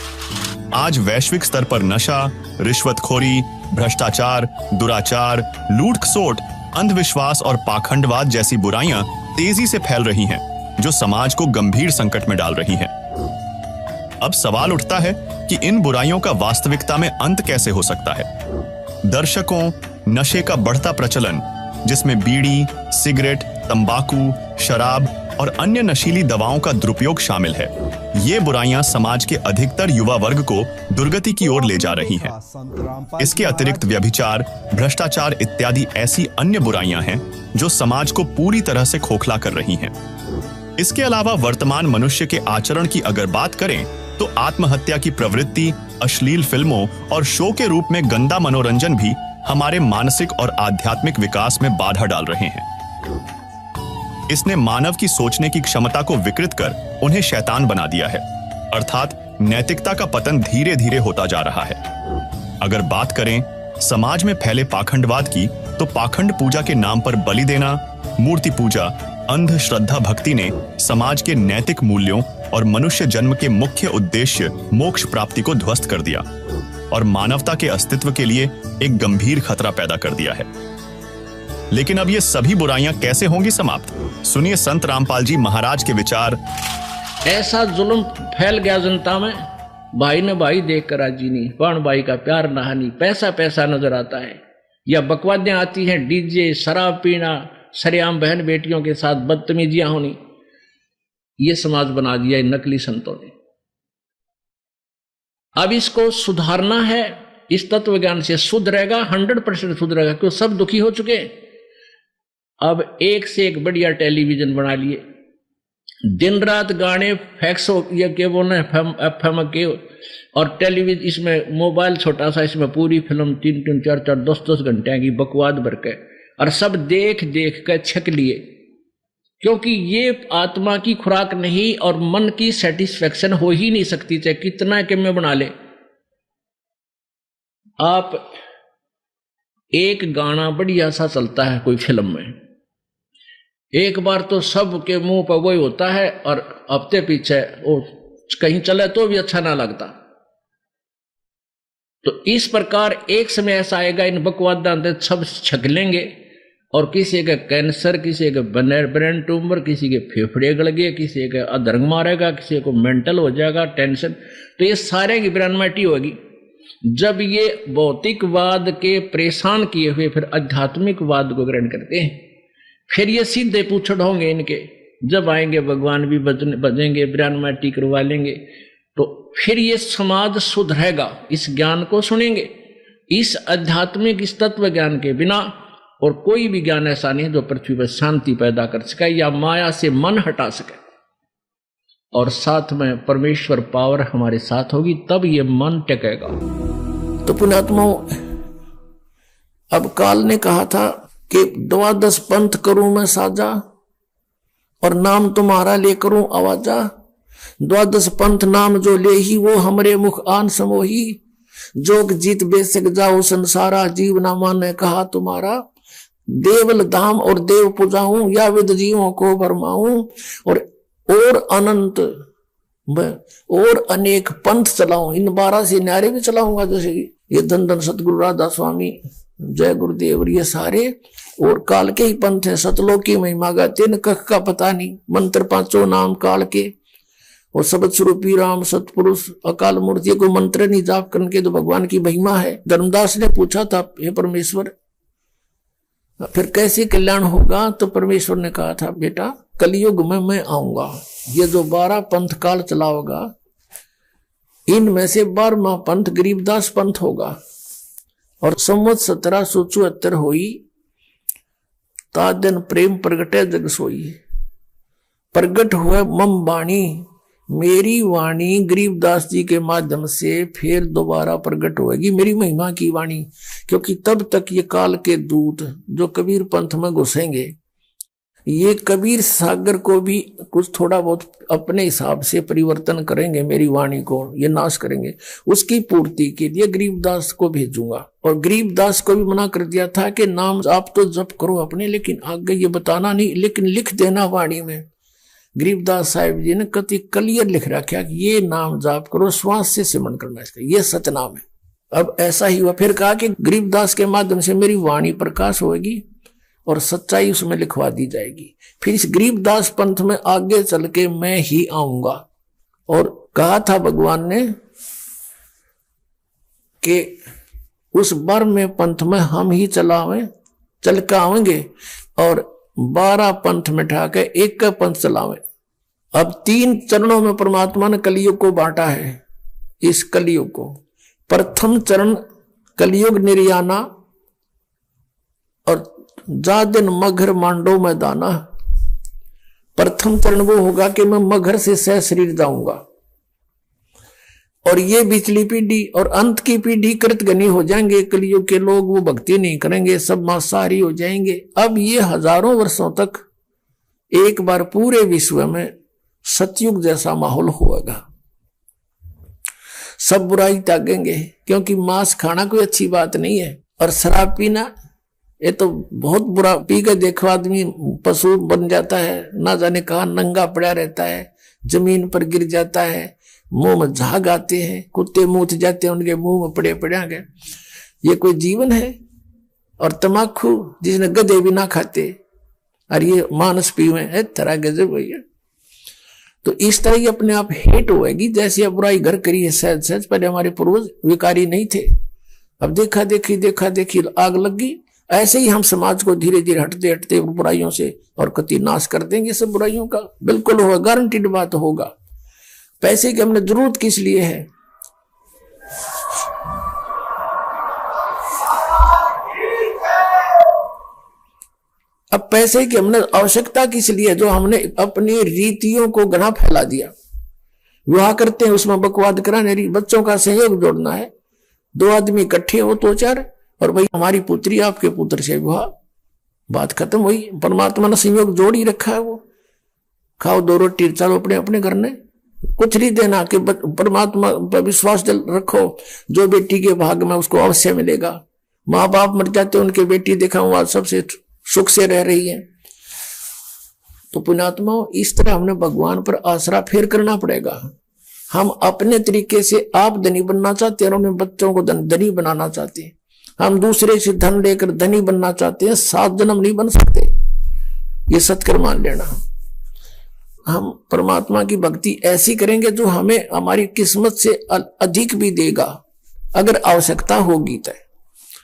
S4: आज वैश्विक स्तर पर नशा, रिश्वतखोरी, भ्रष्टाचार, दुराचार, लूट-खसोट, अंधविश्वास और पाखंडवाद जैसी बुराइयां तेजी से फैल रही हैं, जो समाज को गंभीर संकट में डाल रही हैं। अब सवाल उठता है कि इन बुराइयों का वास्तविकता में अंत कैसे हो सकता है? दर्शकों, नशे का बढ़ता प्रचलन, जिसमें बीड़ी, सिगरेट, तंबाकू, शराब और अन्य नशीली दवाओं का दुरुपयोग शामिल है, ये बुराइयां समाज के अधिकतर युवा वर्ग को दुर्गति की ओर ले जा रही हैं। इसके अतिरिक्त व्यभिचार, भ्रष्टाचार इत्यादि ऐसी अन्य बुराइयां हैं जो समाज को पूरी तरह से खोखला कर रही हैं। इसके अलावा वर्तमान मनुष्य के आचरण की अगर बात करें तो आत्महत्या की प्रवृत्ति, अश्लील फिल्मों और शो के रूप में गंदा मनोरंजन भी हमारे मानसिक और आध्यात्मिक विकास में बाधा डाल रहे हैं। इसने मानव की सोचने की क्षमता को विकृत कर उन्हें शैतान बना दिया है, अर्थात नैतिकता का पतन धीरे धीरे होता जा रहा है। अगर बात करें समाज में फैले पाखंडवाद की, तो पाखंड पूजा के नाम पर बलि देना, मूर्ति पूजा, अंधश्रद्धा भक्ति ने समाज के नैतिक मूल्यों और मनुष्य जन्म के मुख्य उद्देश्य मोक्ष प्राप्ति को ध्वस्त कर दिया और मानवता के अस्तित्व के लिए एक गंभीर खतरा पैदा कर दिया है। लेकिन अब ये सभी बुराइयां कैसे होंगी समाप्त? सुनिए संत रामपाल जी महाराज के विचार।
S1: ऐसा जुल्म फैल गया जनता में, भाई ने भाई देखकर राजी नहीं, प्राण भाई का प्यार नहानी, पैसा पैसा नजर आता है, या बकवादें आती हैं, डीजे, शराब पीना, सरेआम बहन बेटियों के साथ बदतमीजियां होनी, ये समाज बना दिया नकली संतों ने। अब इसको सुधारना है, इस तत्व ज्ञान से सुधरेगा, 100% सुधरेगा, क्यों सब दुखी हो चुके। अब एक से एक बढ़िया टेलीविजन बना लिए, दिन रात गाने, फैक्स ये के बोलना एफएम के, और टेलीविजन, इसमें मोबाइल छोटा सा, इसमें पूरी फिल्म 3-3, 4-4, 10-10 घंटे की बकवाद भर के, और सब देख देख कर छक लिए, क्योंकि ये आत्मा की खुराक नहीं और मन की सेटिस्फेक्शन हो ही नहीं सकती, चाहे कितना के में बना ले। आप एक गाना बढ़िया सा चलता है कोई फिल्म में, एक बार तो सब के मुंह पर वही होता है, और हफ्ते पीछे वो कहीं चले तो भी अच्छा ना लगता। तो इस प्रकार एक समय ऐसा आएगा, इन बकवाद सब छक लेंगे, और किसी का कैंसर, किसी का ब्रेन ट्यूमर, किसी के फेफड़े गल गए, किसी का अधर्म मारेगा, किसी को मेंटल हो जाएगा, टेंशन, तो ये सारे की ब्रह्मटी होगी। जब ये भौतिकवाद के परेशान किए हुए फिर आध्यात्मिकवाद को ग्रहण करते हैं, फिर ये सीधे पूछड़ होंगे इनके, जब आएंगे भगवान भी बजेंगे, ब्रह्मटी करवा लेंगे, तो फिर ये समाज सुधरेगा। इस ज्ञान को सुनेंगे, इस आध्यात्मिक, इस तत्व ज्ञान के बिना और कोई भी ज्ञान ऐसा नहीं जो पृथ्वी पर शांति पैदा कर सके या माया से मन हटा सके, और साथ में परमेश्वर पावर हमारे साथ होगी, तब ये मन टिकेगा। तो पुण्यात्माओं, अब काल ने कहा था कि 12 पंथ करूं मैं साजा और नाम तुम्हारा ले करूं आवाजा, 12 पंथ नाम जो ले ही वो हमरे मुख आन समोही, जोग जीत बेसक जाओ संसारा, जीव ना माने कहा तुम्हारा, देवल धाम और देव पूजाऊं या विद जीवों को भरमाऊं, और अनंत और अनेक पंथ चलाऊं, इन 12 से न्यारे भी चलाऊंगा, जैसे ये धन धन सतगुरु राधा स्वामी, जय गुरुदेव, ये सारे और काल के ही पंथ है। सतलोक की महिमा गाते न कख का पता नहीं, मंत्र 5 नाम काल के, और शब्द स्वरूपी राम सतपुरुष अकाल मूर्ति को मंत्र नहीं जाप करके तो भगवान की महिमा है। धर्मदास ने पूछा था, हे परमेश्वर फिर कैसे कल्याण होगा? तो परमेश्वर ने कहा था, बेटा कलयुग में मैं आऊंगा, ये जो 12 पंथ काल चलाओगा, इनमें से 12वां पंथ गरीबदास पंथ होगा, और संवत 1774 हुई ता दिन प्रेम प्रगटे जग सोई। प्रगट हुआ मम वाणी, मेरी वाणी गरीबदास जी के माध्यम से फिर दोबारा प्रकट होगी, मेरी महिमा की वाणी। क्योंकि तब तक ये काल के दूत जो कबीर पंथ में घुसेंगे, ये कबीर सागर को भी कुछ थोड़ा बहुत अपने हिसाब से परिवर्तन करेंगे, मेरी वाणी को ये नाश करेंगे। उसकी पूर्ति के लिए गरीबदास को भेजूंगा। और गरीबदास को भी मना कर दिया था कि नाम आप तो जप करो अपने, लेकिन आगे ये बताना नहीं, लेकिन लिख देना वाणी में। गरीबदास साहिब जी ने कति क्लियर लिख रखा कि ये नाम जाप करो, श्वास से सिमरन करना इसका, ये सतनाम है। अब ऐसा ही हुआ। फिर कहा कि गरीबदास के माध्यम से मेरी वाणी प्रकाश होगी और सच्चाई उसमें लिखवा दी जाएगी। फिर इस गरीबदास पंथ में आगे चल के मैं ही आऊंगा। और कहा था भगवान ने कि उस बार में पंथ में हम ही चल के आवेंगे और 12 पंथ में ठा के एक का पंथ चलावे। अब 3 चरणों में परमात्मा ने कलयुग को बांटा है। इस कलयुग को प्रथम चरण कलयुग निर्याना और जा दिन मगर मांडो में दाना। प्रथम चरण वो होगा कि मैं मगर से सह शरीर जाऊंगा और ये बिचली पीढ़ी और अंत की पीढ़ी कृतघ्नी हो जाएंगे। कलयुग के लोग वो भक्ति नहीं करेंगे, सब मांसाहारी हो जाएंगे। अब ये हजारों वर्षों तक एक बार पूरे विश्व में सतयुग जैसा माहौल होगा। सब बुराई त्यागेंगे, क्योंकि मांस खाना कोई अच्छी बात नहीं है। और शराब पीना ये तो बहुत बुरा, पी के देखो आदमी पशु बन जाता है, ना जाने कहा नंगा पड़ा रहता है, जमीन पर गिर जाता है, मुंह में झाग आते हैं, कुत्ते मूत जाते हैं उनके मुंह में पड़े गए। ये कोई जीवन है? और तमाकू जिसने गधे भी ना खाते और ये मानस पीवे है, तरह गजब भैया। तो इस तरह ही अपने आप हेट होएगी। जैसे अब बुराई घर करी है सहज सहज, पहले हमारे पूर्वज विकारी नहीं थे, अब देखा देखी आग लग गई। ऐसे ही हम समाज को धीरे धीरे हटते हटते बुराइयों से और कति नाश कर देंगे सब बुराइयों का। बिल्कुल होगा, गारंटीड बात होगा। पैसे की हमने जरूरत किस लिए है? अब पैसे की हमने आवश्यकता किस लिए? जो हमने अपनी रीतियों को गना फैला दिया। विवाह करते हैं उसमें बकवाद कराने, बच्चों का सहयोग जोड़ना है, 2 आदमी इकट्ठे हो तो 4, और भाई हमारी पुत्री आपके पुत्र से विवाह, बात खत्म हुई। परमात्मा ने संयोग जोड़ ही रखा है। वो खाओ 2 रोटी चलो अपने अपने घर ने, कुछ नहीं देना कि परमात्मा पर विश्वास रखो, जो बेटी के भाग में उसको अवश्य मिलेगा। माँ बाप मर जाते, उनके बेटी देखा हुआ सबसे सुख से रह रही है। तो पुण्यात्मा, इस तरह हमने भगवान पर आसरा फेर करना पड़ेगा। हम अपने तरीके से आप धनी बनना चाहते हैं और अपने बच्चों को धनी बनाना चाहते हैं। हम दूसरे से धन लेकर धनी बनना चाहते हैं, 7 जन्म नहीं बन सकते, ये सत्कर मान लेना। हम परमात्मा की भक्ति ऐसी करेंगे जो हमें हमारी किस्मत से अधिक भी देगा, अगर आवश्यकता होगी तो।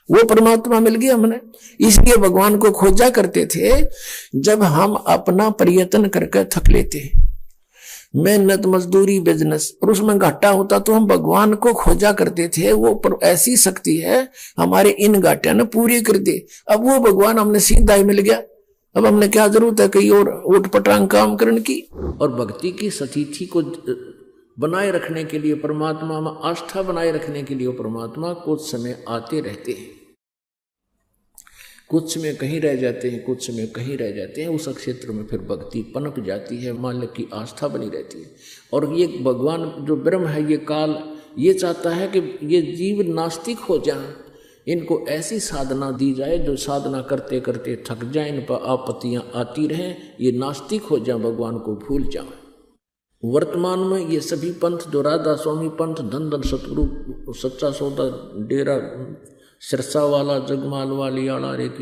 S1: वो परमात्मा मिल गया हमने। इसलिए भगवान को खोजा करते थे जब हम अपना प्रयत्न करके थक लेते, मेहनत मजदूरी बिजनेस, और उसमें घाटा होता तो हम भगवान को खोजा करते थे। वो ऐसी शक्ति है हमारे इन घाटिया ने पूरी कर दे। अब वो भगवान हमने सीधा ही मिल गया, अब हमने क्या जरूरत है कहीं और उठ पटांग काम करने की। और भक्ति की स्थिति को बनाए रखने के लिए, परमात्मा में आस्था बनाए रखने के लिए परमात्मा कुछ समय आते रहते हैं, कुछ समय कहीं रह जाते हैं, कुछ समय कहीं रह जाते हैं। उस क्षेत्र में फिर भक्ति पनप जाती है, मालिक की आस्था बनी रहती है। और ये भगवान जो ब्रह्म है, ये काल ये चाहता है कि ये जीव नास्तिक हो जाए, इनको ऐसी साधना दी जाए जो साधना करते करते थक जाए, इन पर आपत्तियां आती रहें, ये नास्तिक हो जाए, भगवान को भूल जाए। वर्तमान में ये सभी पंथ जो राधा स्वामी पंथ, धन धन सतगुरु, सच्चा सौदा, डेरा सिरसा वाला, जगमाल वाली आला, एक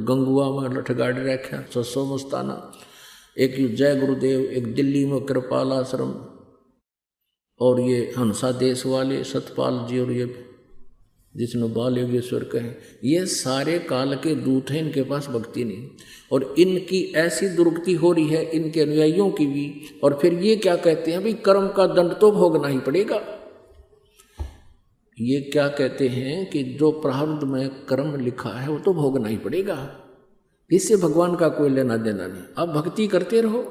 S1: गंगुआ में लठगाड़ रखा 600 मस्ताना, एक जय गुरुदेव, एक दिल्ली में कृपाल आश्रम, और ये हंसा देश वाले सतपाल जी, और ये जिसमें बाल योगेश्वर कहें, ये सारे काल के दूत हैं, इनके पास भक्ति नहीं। और इनकी ऐसी दुर्गति हो रही है, इनके अनुयायियों की भी। और फिर ये क्या कहते हैं, भाई कर्म का दंड तो भोगना ही पड़ेगा। ये क्या कहते हैं कि जो प्रारब्ध में कर्म लिखा है वो तो भोगना ही पड़ेगा। इससे भगवान का कोई लेना देना नहीं। आप भक्ति करते रहो,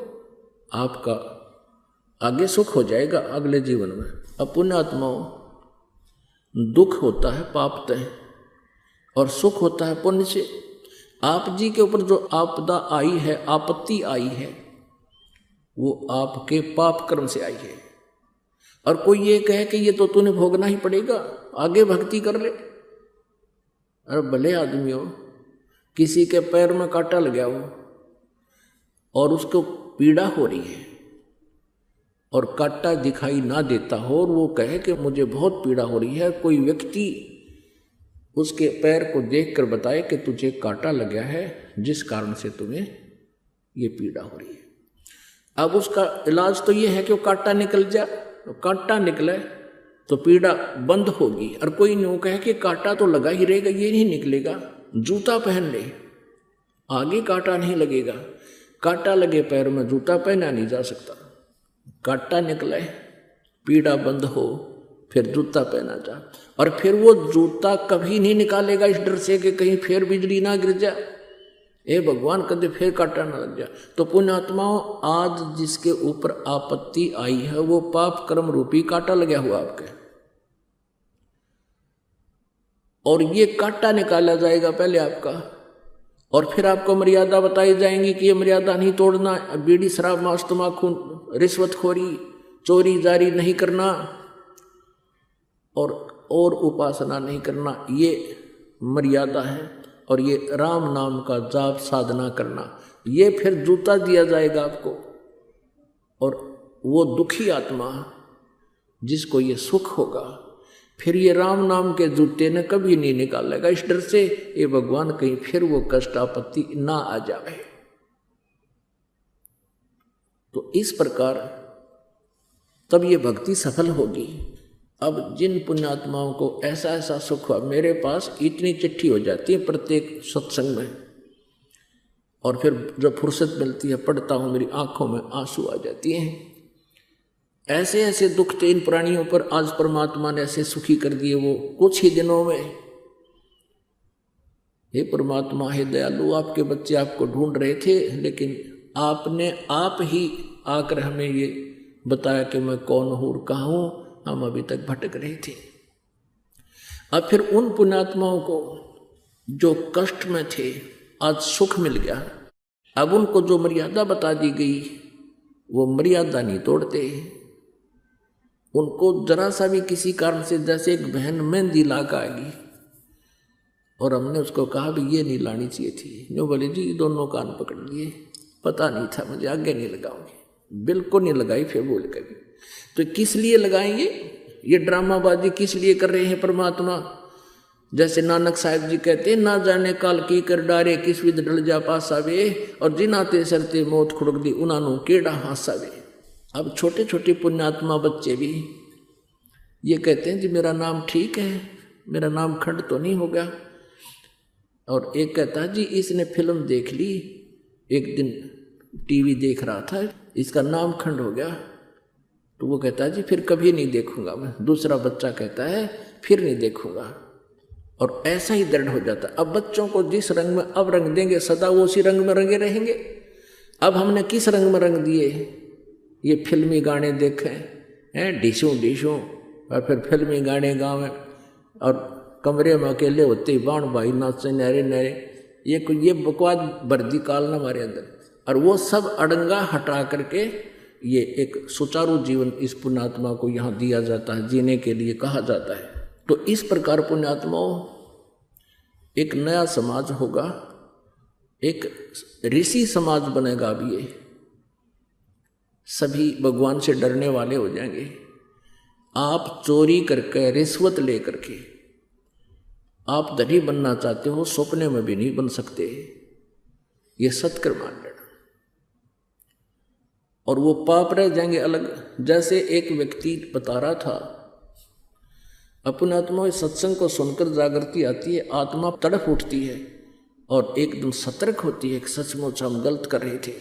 S1: आपका आगे सुख हो जाएगा अगले जीवन में। अब पुण्यात्माओं, दुख होता है पाप तय और सुख होता है पुण्य से। आप जी के ऊपर जो आपदा आई है, आपत्ति आई है, वो आपके पाप कर्म से आई है। और कोई ये कहे कि ये तो तूने भोगना ही पड़ेगा, आगे भक्ति कर ले। अरे भले आदमी हो, किसी के पैर में कांटा लग गया हो और उसको पीड़ा हो रही है और कांटा दिखाई ना देता हो और वो कहे कि मुझे बहुत पीड़ा हो रही है, कोई व्यक्ति उसके पैर को देखकर बताए कि तुझे कांटा लग गया है जिस कारण से तुम्हें ये पीड़ा हो रही है। अब उसका इलाज तो ये है कि वो कांटा निकल जाए, तो कांटा निकले तो पीड़ा बंद होगी। और कोई यूँ कहे कि कांटा तो लगा ही रहेगा, ये नहीं निकलेगा, जूता पहन ले, आगे कांटा नहीं लगेगा। कांटा लगे पैर में जूता पहना नहीं जा सकता। कांटा निकले, पीड़ा बंद हो, फिर जूता पहना जा। और फिर वो जूता कभी नहीं निकालेगा इस डर से कि कहीं फिर बिजली ना गिर जाए, ए भगवान कदे फिर कांटा ना लग जाए। तो पुण्यात्माओं, आज जिसके ऊपर आपत्ति आई है वो पाप कर्म रूपी कांटा लगा हुआ आपके, और ये कांटा निकाला जाएगा पहले आपका, और फिर आपको मर्यादा बताई जाएंगी कि ये मर्यादा नहीं तोड़ना, बीड़ी शराब मांस तम्बाकू रिश्वतखोरी चोरी जारी नहीं करना और उपासना नहीं करना, ये मर्यादा है। और ये राम नाम का जाप साधना करना, ये फिर जूता दिया जाएगा आपको। और वो दुखी आत्मा जिसको ये सुख होगा, फिर ये राम नाम के जूते ने कभी नहीं निकालेगा इस डर से ये भगवान कहीं फिर वो कष्ट आपत्ति ना आ जाए। तो इस प्रकार तब ये भक्ति सफल होगी। अब जिन पुण्यात्माओं को ऐसा ऐसा सुख हुआ, मेरे पास इतनी चिट्ठी हो जाती है प्रत्येक सत्संग में, और फिर जब फुर्सत मिलती है पढ़ता हूँ, मेरी आंखों में आंसू आ जाती हैं। ऐसे ऐसे दुख थे इन प्राणियों पर, आज परमात्मा ने ऐसे सुखी कर दिए वो कुछ ही दिनों में। हे परमात्मा, हे दयालु, आपके बच्चे आपको ढूंढ रहे थे, लेकिन आपने आप ही आकर हमें ये बताया कि मैं कौन हूँ और कहाँ हूँ। हम अभी तक भटक रहे थे। अब फिर उन पुण्यात्माओं को जो कष्ट में थे आज सुख मिल गया। अब उनको जो मर्यादा बता दी गई वो मर्यादा नहीं तोड़ते। उनको जरा सा भी किसी कारण से, जैसे एक बहन मेहंदी ला के आएगी और हमने उसको कहा भी ये नहीं लानी चाहिए थी, नो बोले जी दोनों कान पकड़ लिए, पता नहीं था मुझे, आगे नहीं लगाऊंगी, बिल्कुल नहीं लगाई। फिर बोल कर तो किस लिए लगाएंगे, ये ड्रामाबाजी किस लिए कर रहे हैं परमात्मा। जैसे नानक साहब जी कहते हैं, ना जाने काल की कर डारे किस विध डल जा पासावे, और जिनाते सरते मौत खुड़क दी उन्होंने केड़ा हासावे। अब छोटे छोटे पुण्यात्मा बच्चे भी ये कहते हैं जी मेरा नाम ठीक है, मेरा नाम खंड तो नहीं होगा। और एक कहता है जी इसने फिल्म देख ली, एक दिन टीवी देख रहा था, इसका नाम खंड हो गया। तो वो कहता है जी फिर कभी नहीं देखूंगा मैं। दूसरा बच्चा कहता है फिर नहीं देखूंगा, और ऐसा ही दृढ़ हो जाता है। अब बच्चों को जिस रंग में अब रंग देंगे सदा वो उसी रंग में रंगे रहेंगे। अब हमने किस रंग में रंग दिए, ये फिल्मी गाने देखे हैं डिशों डिशों, और फिर फिल्मी गाने गावे और कमरे में अकेले होते ही बाण भाई नाचे नहरे नहरे, ये बकवाद बर्दी काल ना हमारे अंदर। और वो सब अड़ंगा हटा करके ये एक सुचारू जीवन इस पुण्यात्मा को यहाँ दिया जाता है, जीने के लिए कहा जाता है। तो इस प्रकार पुण्यात्माओं एक नया समाज होगा, एक ऋषि समाज बनेगा। अब ये सभी भगवान से डरने वाले हो जाएंगे। आप चोरी करके रिश्वत ले करके आप धनी बनना चाहते हो, सपने में भी नहीं बन सकते। ये सत्कर्मांड और वो पाप रह जाएंगे अलग। जैसे एक व्यक्ति बता रहा था, अपने आत्मा इस सत्संग को सुनकर जागृति आती है, आत्मा तड़प उठती है और एकदम सतर्क होती है कि सचमुच हम गलत कर रहे थे।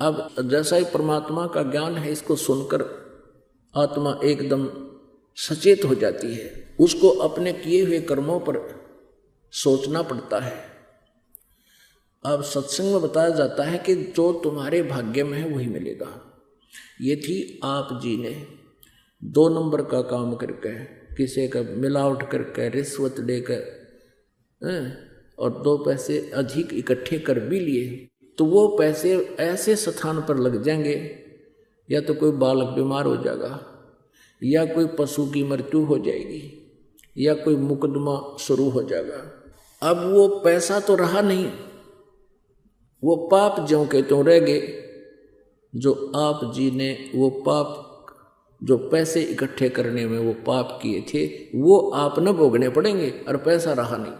S1: अब जैसा ही परमात्मा का ज्ञान है, इसको सुनकर आत्मा एकदम सचेत हो जाती है। उसको अपने किए हुए कर्मों पर सोचना पड़ता है अब सत्संग में बताया जाता है कि जो तुम्हारे भाग्य में है वही मिलेगा। ये थी आप जी ने 2 नंबर का काम करके, किसी का मिलावट करके, रिश्वत लेकर और 2 पैसे अधिक इकट्ठे कर भी लिए, तो वो पैसे ऐसे स्थान पर लग जाएंगे, या तो कोई बालक बीमार हो जाएगा, या कोई पशु की मृत्यु हो जाएगी, या कोई मुकदमा शुरू हो जाएगा। अब वो पैसा तो रहा नहीं, वो पाप ज्यों के त्यों रह गए। जो आप जी ने वो पाप, जो पैसे इकट्ठे करने में वो पाप किए थे, वो आप न भोगने पड़ेंगे, और पैसा रहा नहीं।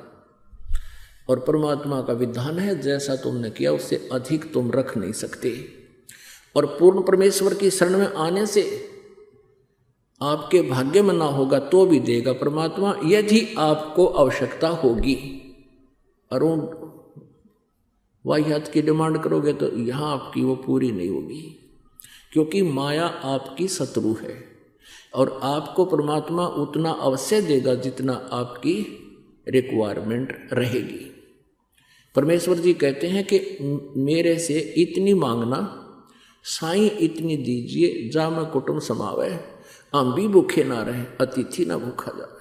S1: और परमात्मा का विधान है, जैसा तुमने किया उससे अधिक तुम रख नहीं सकते। और पूर्ण परमेश्वर की शरण में आने से आपके भाग्य में ना होगा तो भी देगा परमात्मा, यदि आपको आवश्यकता होगी। और वाह्यात की डिमांड करोगे तो यहाँ आपकी वो पूरी नहीं होगी, क्योंकि माया आपकी शत्रु है। और आपको परमात्मा उतना अवश्य देगा जितना आपकी रिक्वायरमेंट रहेगी। परमेश्वर जी कहते हैं कि मेरे से इतनी मांगना, साईं इतनी दीजिए, जा मैं कुटुंब समावे, हम भी भूखे ना रहे, अतिथि ना भूखा जाए।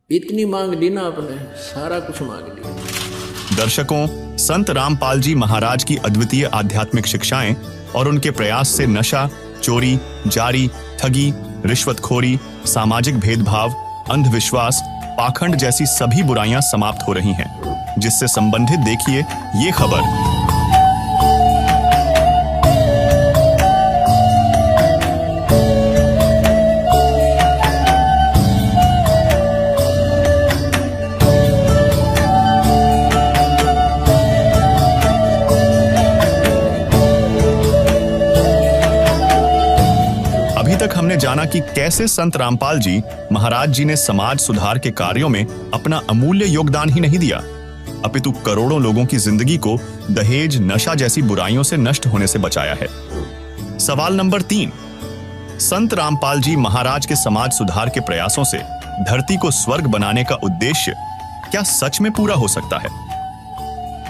S1: इतनी मांग ली ना आपने, सारा कुछ मांग लिया।
S4: दर्शकों, संत रामपाल जी महाराज की अद्वितीय आध्यात्मिक शिक्षाएं और उनके प्रयास से नशा, चोरी, जारी, ठगी, रिश्वतखोरी, सामाजिक भेदभाव, अंधविश्वास, पाखंड जैसी सभी बुराइयां समाप्त हो रही हैं। जिससे संबंधित देखिए ये खबर। हमने जाना कि कैसे संत रामपाल जी महाराज जी ने समाज सुधार के कार्यों में अपना अमूल्य योगदान ही नहीं दिया, अपितु करोड़ों लोगों की जिंदगी को दहेज, नशा जैसी बुराइयों से नष्ट होने से बचाया है। सवाल नंबर 3, संत रामपाल जी महाराज के समाज सुधार के प्रयासों से धरती को स्वर्ग बनाने का उद्देश्य क्या सच में पूरा हो सकता है?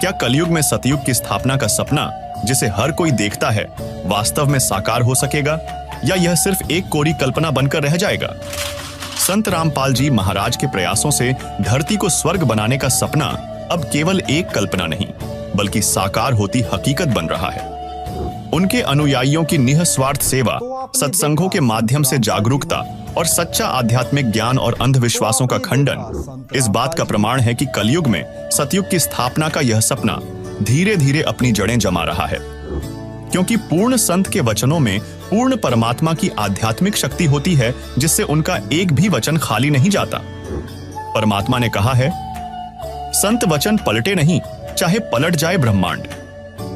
S4: क्या कलयुग में सतयुग की स्थापना का सपना, जिसे हर कोई देखता है, वास्तव में साकार हो सकेगा, या यह सिर्फ एक कोरी कल्पना बनकर रह जाएगा? संत रामपाल जी महाराज के प्रयासों से धरती को स्वर्ग बनाने का सपना अब केवल एक कल्पना नहीं, बल्कि साकार होती हकीकत बन रहा है। उनके अनुयायियों की निःस्वार्थ सेवा, सत्संगों के माध्यम से जागरूकता और सच्चा आध्यात्मिक ज्ञान और अंधविश्वासों का खंडन इस बात का प्रमाण है कि कलयुग में सतयुग की स्थापना का यह सपना धीरे धीरे अपनी जड़ें जमा रहा है। क्योंकि पूर्ण संत के वचनों में पूर्ण परमात्मा की आध्यात्मिक शक्ति होती है, जिससे उनका एक भी वचन खाली नहीं जाता। परमात्मा ने कहा है, संत वचन पलटे नहीं, चाहे पलट जाए ब्रह्मांड।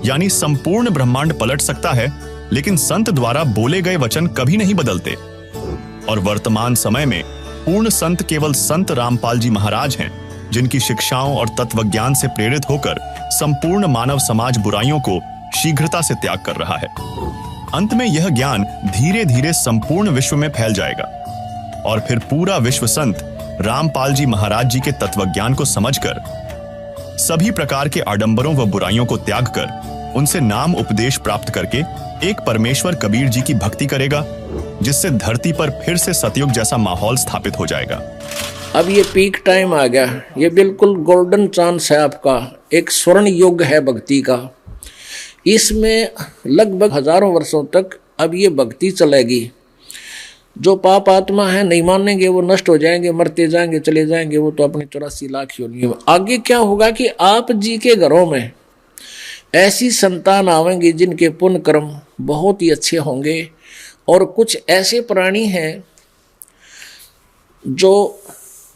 S4: यानी संपूर्ण ब्रह्मांड पलट सकता है, लेकिन संत द्वारा बोले गए वचन कभी नहीं बदलते। और वर्तमान समय में पूर्ण संत केवल संत रामपाल जी महाराज हैं, जिनकी शिक्षाओं और तत्वज्ञान से प्रेरित होकर संपूर्ण मानव समाज बुराइयों को शीघ्रता से त्याग कर रहा है। अंत में यह ज्ञान धीरे धीरे संपूर्ण विश्व में फैल जाएगा और फिर पूरा विश्व संत रामपाल जी महाराज जी के तत्वज्ञान को समझकर सभी प्रकार के आडंबरों व बुराइयों को त्याग कर उनसे नाम उपदेश प्राप्त करके एक परमेश्वर कबीर जी की भक्ति करेगा, जिससे धरती पर फिर से सतयुग जैसा माहौल स्थापित हो जाएगा।
S1: अब ये पीक टाइम आ गया, ये बिल्कुल गोल्डन चांस है आपका, एक स्वर्ण युग है भक्ति का। इसमें लगभग हजारों वर्षों तक अब ये भक्ति चलेगी। जो पाप आत्मा है नहीं मानेंगे, वो नष्ट हो जाएंगे, मरते जाएंगे, चले जाएंगे, वो तो अपने 84 लाख योनियों में। आगे क्या होगा कि आप जी के घरों में ऐसी संतान आवेंगी जिनके पुण्य कर्म बहुत ही अच्छे होंगे, और कुछ ऐसे प्राणी हैं जो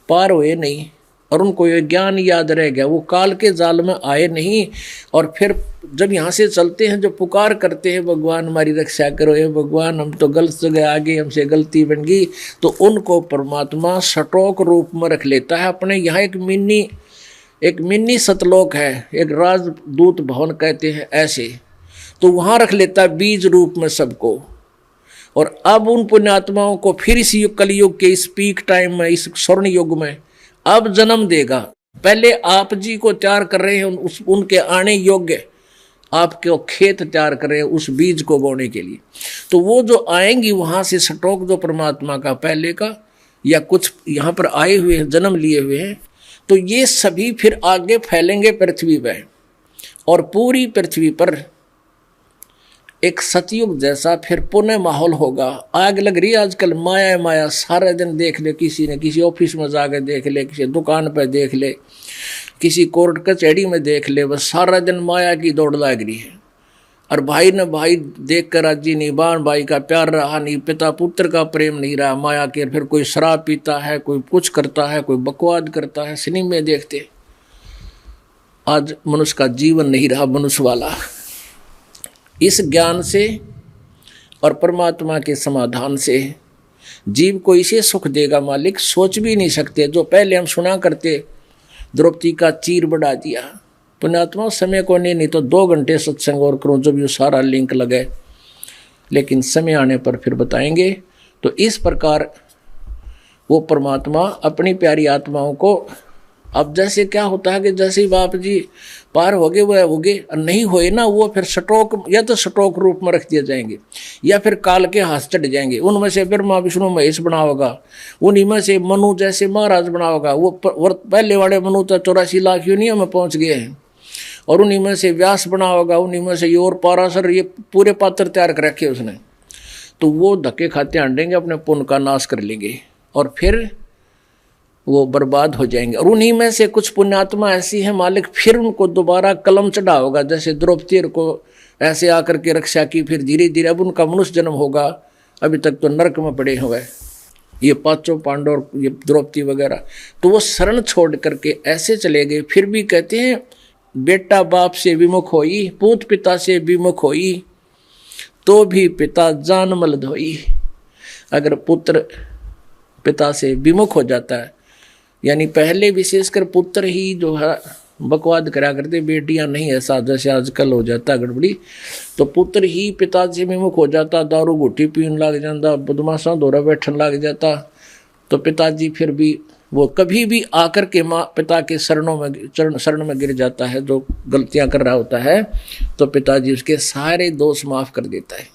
S1: पार हुए नहीं और उनको ये ज्ञान याद रह गया, वो काल के जाल में आए नहीं, और फिर जब यहाँ से चलते हैं जो पुकार करते हैं, भगवान हमारी रक्षा करो, हे भगवान हम तो गलत जगह आ गए, हमसे गलती बन गई, तो उनको परमात्मा सटोक रूप में रख लेता है अपने। यहाँ एक मिनी सतलोक है, एक राजदूत भवन कहते हैं ऐसे, तो वहाँ रख लेता है बीज रूप में सबको। और अब उन पुण्यात्माओं को फिर इस कलयुग के इस पीक टाइम में, इस स्वर्ण युग में अब जन्म देगा। पहले आप जी को तैयार कर रहे हैं, उनके आने योग्य आपके खेत तैयार कर रहे हैं उस बीज को बोने के लिए। तो वो जो आएंगी वहां से स्टॉक जो परमात्मा का पहले का या कुछ यहाँ पर आए हुए हैं, जन्म लिए हुए हैं, तो ये सभी फिर आगे फैलेंगे पृथ्वी पर, और पूरी पृथ्वी पर एक सतयुग जैसा फिर पुनः माहौल होगा। आग लग रही है आजकल, माया माया सारा दिन देख ले, किसी ने किसी ऑफिस में जाकर देख ले, किसी दुकान पर देख ले, किसी कोर्ट कचहरी में देख ले, बस सारा दिन माया की दौड़ लग रही है। और भाई ने भाई देख कर राजी नहीं, बहन भाई का प्यार रहा नहीं, पिता पुत्र का प्रेम नहीं रहा, माया के फिर कोई शराब पीता है, कोई कुछ करता है, कोई बकवाद करता है, सिनेमा देखते। आज मनुष्य का जीवन नहीं रहा मनुष्य वाला। इस ज्ञान से और परमात्मा के समाधान से जीव को इसे सुख देगा मालिक सोच भी नहीं सकते। जो पहले हम सुना करते, द्रौपदी का चीर बढ़ा दिया, पुण्यात्मा समय को नहीं तो 2 घंटे सत्संग और करूँ जब ये सारा लिंक लगे, लेकिन समय आने पर फिर बताएंगे। तो इस प्रकार वो परमात्मा अपनी प्यारी आत्माओं को, अब जैसे क्या होता है कि जैसे ही बाप जी पार हो गए वह हो गए, नहीं होए ना वो फिर स्टॉक, या तो स्टॉक रूप में रख दिए जाएंगे या फिर काल के हाथ चढ़ जाएंगे। उनमें से ब्रह्मा विष्णु महेश बना होगा, उन्हीं में से मनु जैसे महाराज बना होगा। वो पहले वाले मनु तो 84 लाख यूनियों में पहुंच गए हैं, और उन्हीं में से व्यास बना होगा, उन्हीं में से और पाराशर, ये पूरे पात्र तैयार कर रखे उसने। तो वो धक्के खाते आंडेंगे, अपने पुण्य का नाश कर लेंगे और फिर वो बर्बाद हो जाएंगे। और उन्हीं में से कुछ पुण्यात्मा ऐसी है मालिक, फिर उनको दोबारा कलम चढ़ा होगा, जैसे द्रौपदी को ऐसे आकर के रक्षा की, फिर धीरे धीरे अब उनका मनुष्य जन्म होगा। अभी तक तो नरक में पड़े हुए ये 5 पांडव और ये द्रौपदी वगैरह, तो वो शरण छोड़ करके ऐसे चले गए। फिर भी कहते हैं बेटा बाप से विमुख होई, पूत पिता से विमुख होई, तो भी पिता जान मल धोई। अगर पुत्र पिता से विमुख हो जाता है, यानी पहले विशेषकर पुत्र ही जो है बकवाद करा करते, बेटियां नहीं, ऐसा जैसे आजकल हो जाता गड़बड़ी, तो पुत्र ही पिता से विमुख हो जाता, दारू घुट्टी पीने लग जाता, बदमाशा दौरा बैठने लग जाता। तो पिताजी फिर भी वो कभी भी आकर के माँ पिता के शरण में गिर जाता है, जो गलतियां कर रहा होता है, तो पिताजी उसके सारे दोष माफ कर देता है।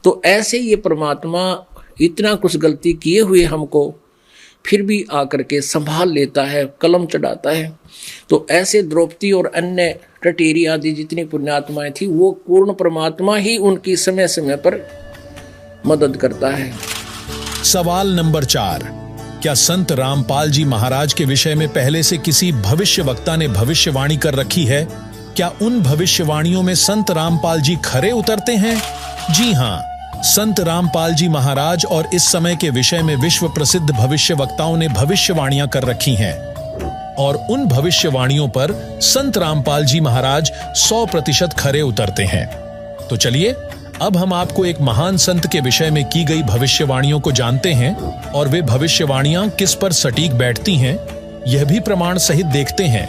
S1: तो ऐसे ये परमात्मा इतना कुछ गलती किए हुए हमको फिर भी आकर के संभाल लेता है, कलम चढ़ाता है। तो ऐसे द्रौपदी और अन्य टटेरी आदि जितनी पुण्यात्माएं थी, वो पूर्ण परमात्मा ही उनकी समय समय पर मदद करता है।
S3: सवाल नंबर 4, क्या संत रामपाल जी महाराज के विषय में पहले से किसी भविष्य वक्ता ने भविष्यवाणी कर रखी है? क्या उन भविष्यवाणियों में संत रामपाल जी खरे उतरते हैं? जी हाँ, संत रामपाल जी महाराज और इस समय के विषय में विश्व प्रसिद्ध भविष्य वक्ताओं ने भविष्यवाणियां कर रखी हैं, और उन भविष्यवाणियों पर संत रामपाल जी महाराज 100% खरे उतरते हैं। तो चलिए अब हम आपको एक महान संत के विषय में की गई भविष्यवाणियों को जानते हैं, और वे भविष्यवाणियां किस पर सटीक बैठती हैं यह भी प्रमाण सहित देखते हैं।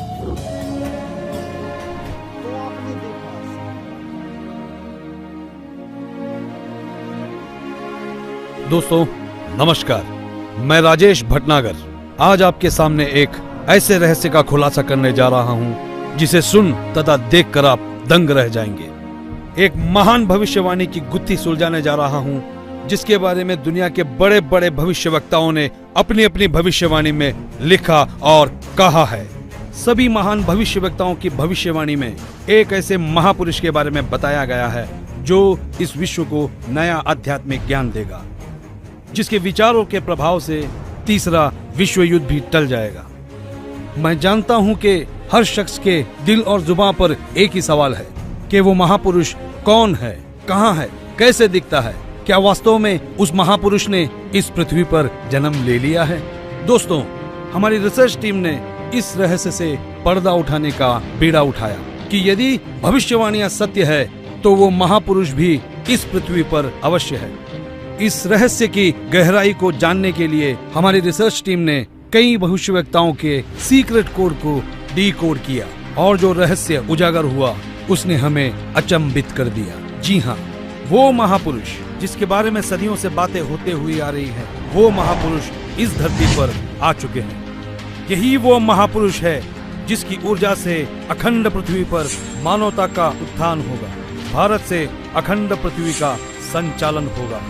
S12: दोस्तों नमस्कार, मैं राजेश भटनागर आज आपके सामने एक ऐसे रहस्य का खुलासा करने जा रहा हूं जिसे सुन तथा देखकर आप दंग रह जाएंगे। एक महान भविष्यवाणी की गुत्थी सुलझाने जा रहा हूं जिसके बारे में दुनिया के बड़े बड़े भविष्यवक्ताओं ने अपनी अपनी भविष्यवाणी में लिखा और कहा है। सभी महान भविष्यवक्ताओं की भविष्यवाणी में एक ऐसे महापुरुष के बारे में बताया गया है जो इस विश्व को नया आध्यात्मिक ज्ञान देगा, जिसके विचारों के प्रभाव से तीसरा विश्व युद्ध भी टल जाएगा। मैं जानता हूं कि हर शख्स के दिल और जुबान पर एक ही सवाल है कि वो महापुरुष कौन है, कहां है, कैसे दिखता है, क्या वास्तव में उस महापुरुष ने इस पृथ्वी पर जन्म ले लिया है? दोस्तों, हमारी रिसर्च टीम ने इस रहस्य से पर्दा उठाने का बीड़ा उठाया कि यदि भविष्यवाणियां सत्य है तो वो महापुरुष भी इस पृथ्वी पर अवश्य है। इस रहस्य की गहराई को जानने के लिए हमारी रिसर्च टीम ने कई भविष्यवक्ताओं के सीक्रेट कोड को डीकोड किया, और जो रहस्य उजागर हुआ उसने हमें अचंभित कर दिया। जी हाँ, वो महापुरुष जिसके बारे में सदियों से बातें होते हुई आ रही हैं, वो महापुरुष इस धरती पर आ चुके हैं। यही वो महापुरुष है जिसकी ऊर्जा से अखंड पृथ्वी पर मानवता का उत्थान होगा। भारत से अखंड पृथ्वी का संचालन होगा।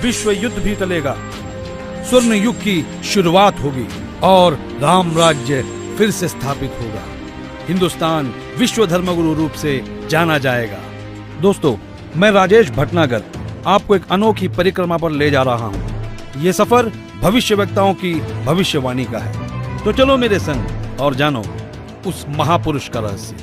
S12: विश्व युद्ध भी टलेगा। स्वर्ण युग की शुरुआत होगी और राम राज्य फिर से स्थापित होगा। हिंदुस्तान विश्व धर्मगुरु रूप से जाना जाएगा। दोस्तों, मैं राजेश भटनागर आपको एक अनोखी परिक्रमा पर ले जा रहा हूँ। ये सफर भविष्यवक्ताओं की भविष्यवाणी का है। तो चलो मेरे संग और जानो उस महापुरुष का रहस्य।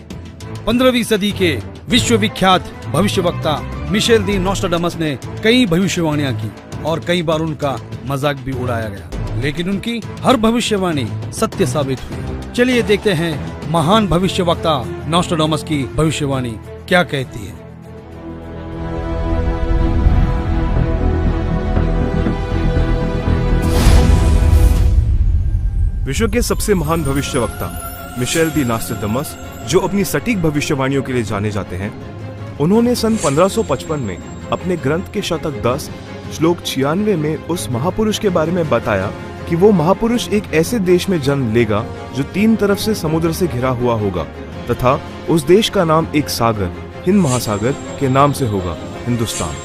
S12: 15वीं सदी के विश्वविख्यात भविष्यवक्ता मिशेल दी नोस्ट्राडामस ने कई भविष्यवाणियां की और कई बार उनका मजाक भी उड़ाया गया, लेकिन उनकी हर भविष्यवाणी सत्य साबित हुई। चलिए देखते हैं महान भविष्यवक्ता नोस्ट्राडामस की भविष्यवाणी क्या कहती है।
S13: विश्व के सबसे महान भविष्यवक्ता मिशेल दी नोस्ट्राडामस, जो अपनी सटीक भविष्यवाणियों के लिए जाने जाते हैं, उन्होंने सन 1555 में अपने ग्रंथ के शतक 10 श्लोक 96 में उस महापुरुष के बारे में बताया कि वो महापुरुष एक ऐसे देश में जन्म लेगा जो 3 तरफ से समुद्र से घिरा हुआ होगा तथा उस देश का नाम एक सागर, हिंद महासागर के नाम से होगा, हिंदुस्तान।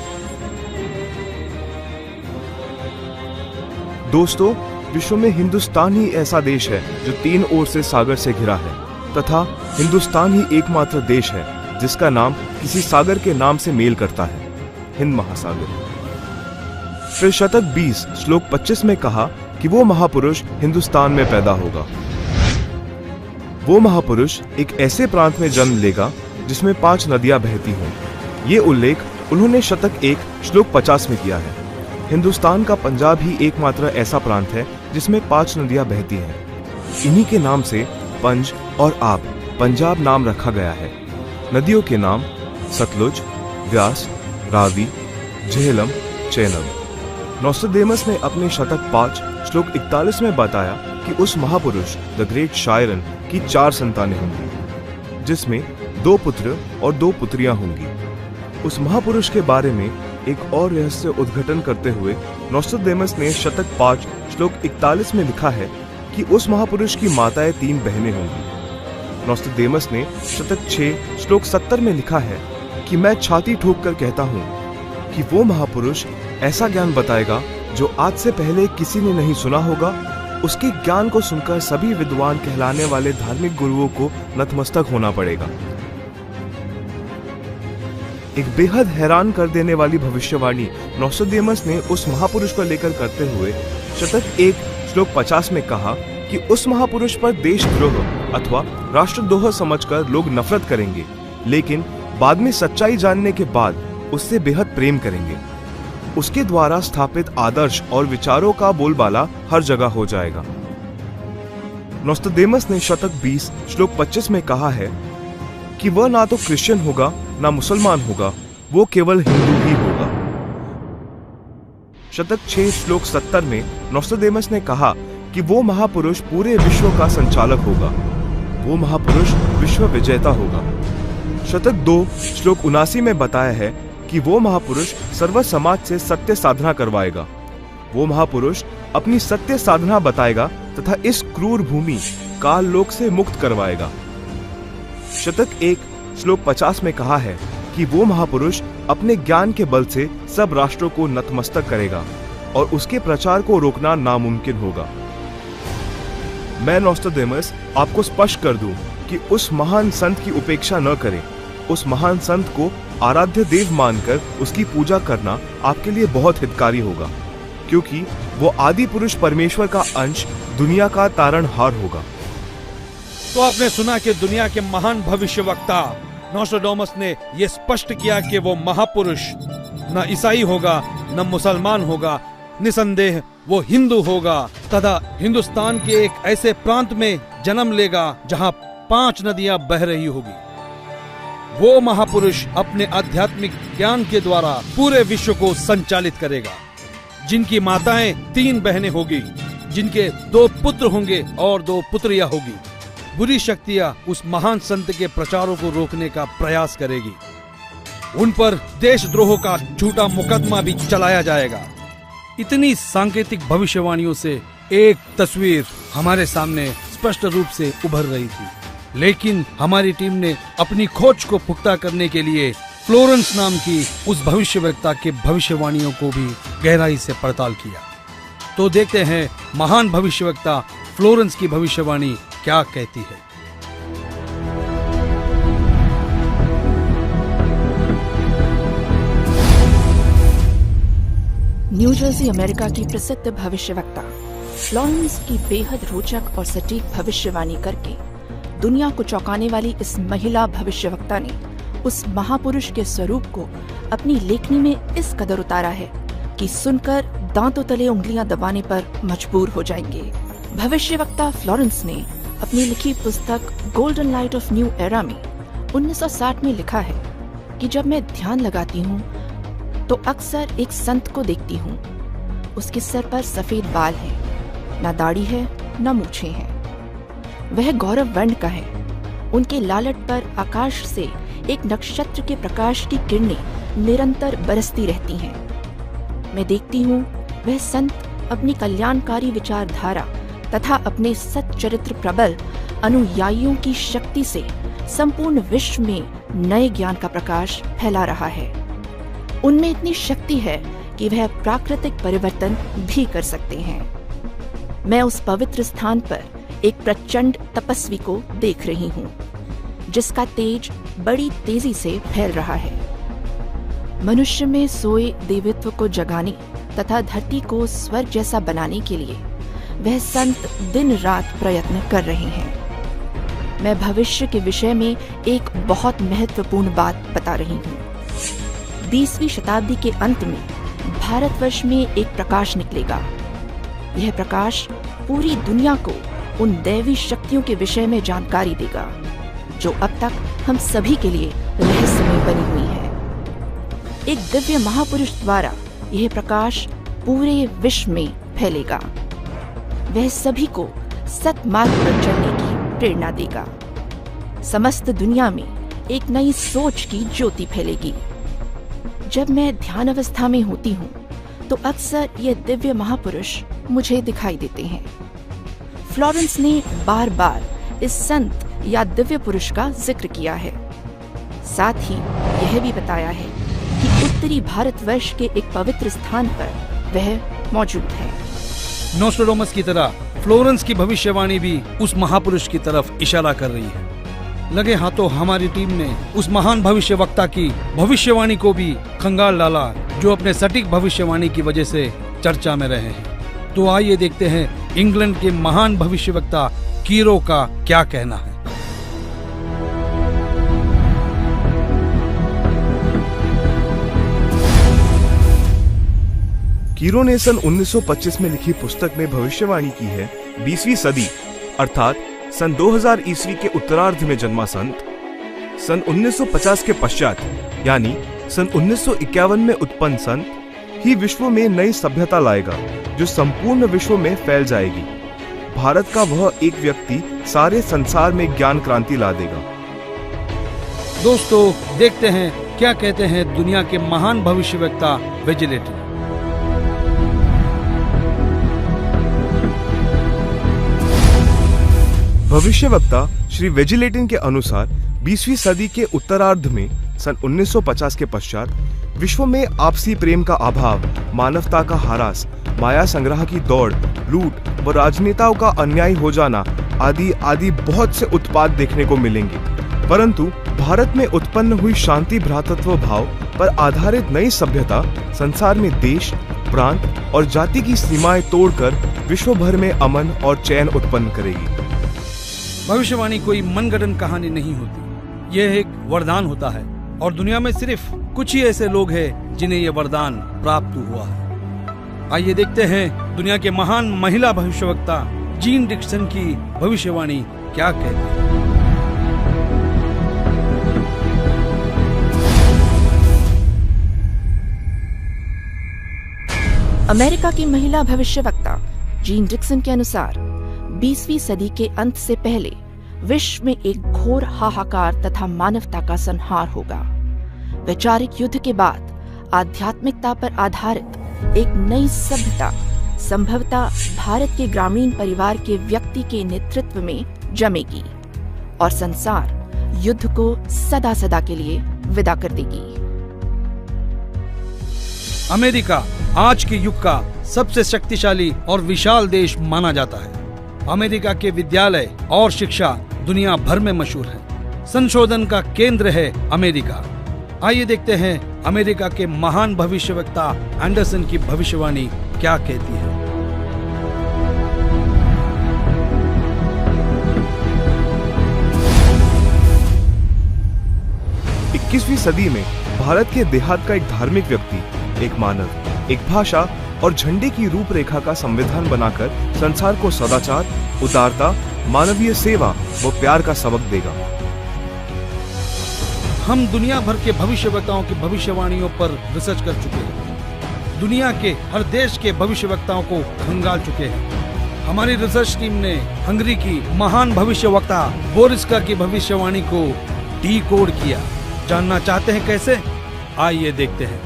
S13: दोस्तों, विश्व में हिंदुस्तान ही ऐसा देश है जो 3 ओर से सागर से घिरा है तथा हिंदुस्तान ही एकमात्र देश है जिसका नाम किसी सागर के नाम से मेल करता है, हिंद महासागर। फिर शतक 20 श्लोक 25 में कहा कि वो महापुरुष हिंदुस्तान में पैदा होगा। वो महापुरुष एक ऐसे प्रांत में जन्म लेगा जिसमें 5 नदियां बहती हों। ये उल्लेख उन्होंने शतक 1 श्लोक 50 में किया है। हिंदुस्तान का पंजाब ही एकमात्र ऐसा प्रांत है जिसमें 5 नदियां बहती हैं। इन्हीं के नाम से पंज और आब पंजाब नाम रखा गया है। नदियों के नाम सतलुज, व्यास, रावी, झेलम, चेनाब। नोस्ट्राडामस ने अपने शतक 5 श्लोक 41 में बताया कि उस महापुरुष द ग्रेट शायरन की 4 संतानें होंगी, जिसमें 2 पुत्र और 2 पुत्रियां होंगी। उस महापुरुष के बारे में एक और रहस्य उद्घाटन करते हुए नोस्ट्राडामस ने शतक 5 श्लोक 41 में लिखा है कि उस महापुरुष की माताएं 3 बहनें होंगी। नोस्ट्राडामस ने शतक 6 श्लोक 70 में लिखा है कि मैं छाती ठोक कर कहता हूँ कि वो महापुरुष ऐसा ज्ञान बताएगा जो आज से पहले किसी ने नहीं सुना होगा। उसके ज्ञान को सुनकर सभी विद्वान कहलाने वाले धार्मिक गुरुओं को नतमस्तक होना पड़ेगा। एक बेहद हैरान कर देने वाली भविष्यवाणी नोस्ट्राडामस ने उस महापुरुष को लेकर करते हुए शतक 1 श्लोक 50 में कहा कि उस महापुरुष पर देशद्रोह अथवा राष्ट्रद्रोह समझकर लोग नफरत करेंगे, लेकिन बाद में सच्चाई जानने के बाद उससे बेहद प्रेम करेंगे। उसके द्वारा स्थापित आदर्श और विचारों का बोलबाला हर जगह हो जाएगा। नोस्ट्राडामस ने शतक 20 श्लोक 25 में कहा है कि वह ना तो क्रिश्चियन होगा ना मुसलमान होगा, वो केवल हिंदू ही होगा। शतक 6 श्लोक 70 में नोस्ट्राडामस ने कहा कि वो महापुरुष पूरे विश्व का संचालक होगा, वो महापुरुष विश्व विजेता होगा। शतक 2 श्लोक 79 में बताया है कि वो महापुरुष सर्व समाज से सत्य साधना करवाएगा। वो महापुरुष अपनी सत्य साधना बताएगा तथा इस क्रूर भूमि काल लोक से मुक्त करवाएगा। शतक 1 श्लोक 50 में कहा है कि वो महापुरुष अपने ज्ञान के बल से सब राष्ट्रों को नतमस्तक करेगा और उसके प्रचार को रोकना नामुमकिन होगा। मैं नोस्ट्राडामस आपको स्पष्ट कर दूं कि उस महान संत की उपेक्षा न करें। उस महान संत को आराध्य देव मानकर उसकी पूजा करना आपके लिए बहुत हितकारी होगा, क्योंकि वो आदि पुरुष परमेश्वर का अंश, दुनिया का तारणहार होगा।
S12: तो आपने सुना कि दुनिया के महान भविष्यवक्ता नोस्ट्राडामस ने यह स्पष्ट किया कि वो महापुरुष न ईसाई होगा न मुसलमान होगा, निसंदेह वो हिंदू होगा तथा हिंदुस्तान के एक ऐसे प्रांत में जन्म लेगा जहां 5 नदियां बह रही होगी। वो महापुरुष अपने आध्यात्मिक ज्ञान के द्वारा पूरे विश्व को संचालित करेगा, जिनकी माताएं 3 बहनें होगी, जिनके 2 पुत्र होंगे और 2 पुत्रियां होगी। बुरी शक्तियां उस महान संत के प्रचारों को रोकने का प्रयास करेगी। उन पर देशद्रोह का झूठा मुकदमा भी चलाया जाएगा। इतनी सांकेतिक भविष्यवाणियों से एक तस्वीर हमारे सामने स्पष्ट रूप से उभर रही थी। लेकिन हमारी टीम ने अपनी खोज को पुख्ता करने के लिए फ्लोरेंस नाम की उस भविष्यवक्ता के भविष्यवाणियों को भी गहराई से पड़ताल किया। तो देखते हैं महान भविष्यवक्ता फ्लोरेंस की भविष्यवाणी क्या कहती है।
S14: न्यू जर्सी अमेरिका की प्रसिद्ध भविष्यवक्ता फ्लोरेंस की बेहद रोचक और सटीक भविष्यवाणी करके दुनिया को चौंकाने वाली इस महिला भविष्यवक्ता ने उस महापुरुष के स्वरूप को अपनी लेखनी में इस कदर उतारा है कि सुनकर दांतों तले उंगलियां दबाने पर मजबूर हो जाएंगे। भविष्यवक्ता फ्लोरेंस ने अपनी लिखी पुस्तक golden light of new era में 1960 में लिखा है कि जब मैं ध्यान लगाती हूँ तो अक्सर एक संत को देखती हूँ। उसके सर पर सफेद बाल हैं, ना दाढ़ी है ना मूछें हैं। वह गौरव वर्ण का है। उनके लालट पर आकाश से एक नक्षत्र के प्रकाश की किरणें निरंतर बरसती रहती हैं। मैं देखती हूँ वह संत अपनी कल्याणकारी विचारधारा तथा अपने सच्चरित्र प्रबल अनुयायियों की शक्ति से संपूर्ण विश्व में नए ज्ञान का प्रकाश फैला रहा है। उनमें इतनी शक्ति है कि वह प्राकृतिक परिवर्तन भी कर सकते हैं। मैं उस पवित्र स्थान पर एक प्रचंड तपस्वी को देख रही हूँ, जिसका तेज बड़ी तेजी से फैल रहा है। मनुष्य में सोए देवत्व को जगाने तथा धरती को स्वर्ग जैसा बनाने के लिए वह संत दिन रात प्रयत्न कर रहे हैं। मैं भविष्य के विषय में एक बहुत महत्वपूर्ण बात बता रही हूँ। 20वीं शताब्दी के अंत में भारतवर्ष में एक प्रकाश निकलेगा। यह प्रकाश पूरी दुनिया को उन दैवी शक्तियों के विषय में जानकारी देगा जो अब तक हम सभी के लिए रहस्यमय बनी हुई है। एक दिव्य महापुरुष द्वारा यह प्रकाश पूरे विश्व में फैलेगा। वह सभी को सत्मार्ग पर चलने की प्रेरणा देगा। समस्त दुनिया में एक नई सोच की ज्योति फैलेगी। जब मैं ध्यान अवस्था में होती हूँ तो अक्सर ये दिव्य महापुरुष मुझे दिखाई देते हैं। फ्लोरेंस ने बार बार इस संत या दिव्य पुरुष का जिक्र किया है। साथ ही यह भी बताया है कि उत्तरी भारतवर्ष के एक पवित्र स्थान पर वह मौजूद है।
S12: नोस्ट्राडामस की तरह फ्लोरेंस की भविष्यवाणी भी उस महापुरुष की तरफ इशारा कर रही है। लगे हाथों हमारी टीम ने उस महान भविष्यवक्ता की भविष्यवाणी को भी खंगाल डाला, जो अपने सटीक भविष्यवाणी की वजह से चर्चा में रहे हैं। तो आइए देखते हैं इंग्लैंड के महान भविष्यवक्ता कीरो का क्या कहना है।
S13: कीरो ने सन 1925 में लिखी पुस्तक में भविष्यवाणी की है 20वीं सदी अर्थात सन 2000 ईस्वी के उत्तरार्ध में जन्मा संत सन 1950 के पश्चात यानी सन 1951 में उत्पन्न संत ही विश्व में नई सभ्यता लाएगा जो संपूर्ण विश्व में फैल जाएगी। भारत का वह एक व्यक्ति सारे संसार में ज्ञान क्रांति ला देगा।
S12: दोस्तों देखते हैं क्या कहते हैं दुनिया के महान भविष्यवक्ता वेजिलेटिन।
S13: भविष्यवक्ता श्री वेजिलेटिन के अनुसार 20वीं सदी के उत्तरार्ध में सन 1950 के पश्चात विश्व में आपसी प्रेम का अभाव, मानवता का ह्रास, माया संग्रह की दौड़, लूट व राजनेताओं का अन्याय हो जाना आदि आदि बहुत से उत्पाद देखने को मिलेंगे। परंतु भारत में उत्पन्न हुई शांति भ्रातृत्व भाव पर आधारित नई सभ्यता संसार में देश, प्रांत और जाति की सीमाएं तोड़कर विश्व भर में अमन और चैन उत्पन्न करेगी।
S12: भविष्यवाणी कोई मनगढ़ंत कहानी नहीं होती, यह एक वरदान होता है और दुनिया में सिर्फ कुछ ही ऐसे लोग हैं जिन्हें यह वरदान प्राप्त हुआ है। आइए देखते हैं दुनिया के महान महिला भविष्यवक्ता जीन डिक्सन की भविष्यवाणी क्या कहती है।
S14: अमेरिका की महिला भविष्यवक्ता जीन डिक्सन के अनुसार 20वीं सदी के अंत से पहले विश्व में एक घोर हाहाकार तथा मानवता का संहार होगा। वैचारिक युद्ध के बाद आध्यात्मिकता पर आधारित एक नई सभ्यता संभवतः भारत के ग्रामीण परिवार के व्यक्ति के नेतृत्व में जमेगी। और संसार युद्ध को सदा सदा के लिए विदा कर देगी।
S12: अमेरिका आज के युग का सबसे शक्तिशाली और विशाल देश माना जाता है। अमेरिका के विद्यालय और शिक्षा दुनिया भर में मशहूर है। संशोधन का केंद्र है अमेरिका। आइए देखते हैं अमेरिका के महान भविष्यवक्ता एंडरसन की भविष्यवाणी क्या कहती है।
S13: 21वीं सदी में भारत के देहात का एक धार्मिक व्यक्ति, एक मानव, एक भाषा और झंडे की रूपरेखा का संविधान बनाकर संसार को सदाचार, उदारता, मानवीय सेवा व प्यार का सबक देगा।
S12: हम दुनिया भर के भविष्यवक्ताओं की भविष्यवाणियों पर रिसर्च कर चुके हैं। दुनिया के हर देश के भविष्यवक्ताओं को खंगाल चुके हैं। हमारी रिसर्च टीम ने हंगरी की महान भविष्यवक्ता बोरिस्का की भविष्यवाणी को डिकोड किया। जानना चाहते हैं कैसे? आइए देखते हैं।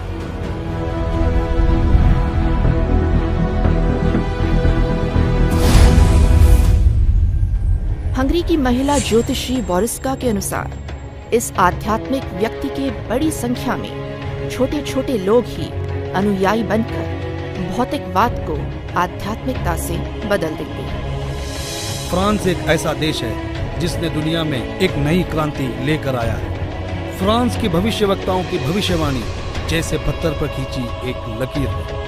S14: हंगरी की महिला ज्योतिषी बोरिस्का के अनुसार इस आध्यात्मिक व्यक्ति के बड़ी संख्या में छोटे छोटे लोग ही अनुयायी बनकर भौतिकवाद को आध्यात्मिकता से बदल देंगे।
S12: फ्रांस एक ऐसा देश है जिसने दुनिया में एक नई क्रांति लेकर आया है। फ्रांस की भविष्यवक्ताओं की भविष्यवाणी जैसे पत्थर पर खींची एक लकीर है।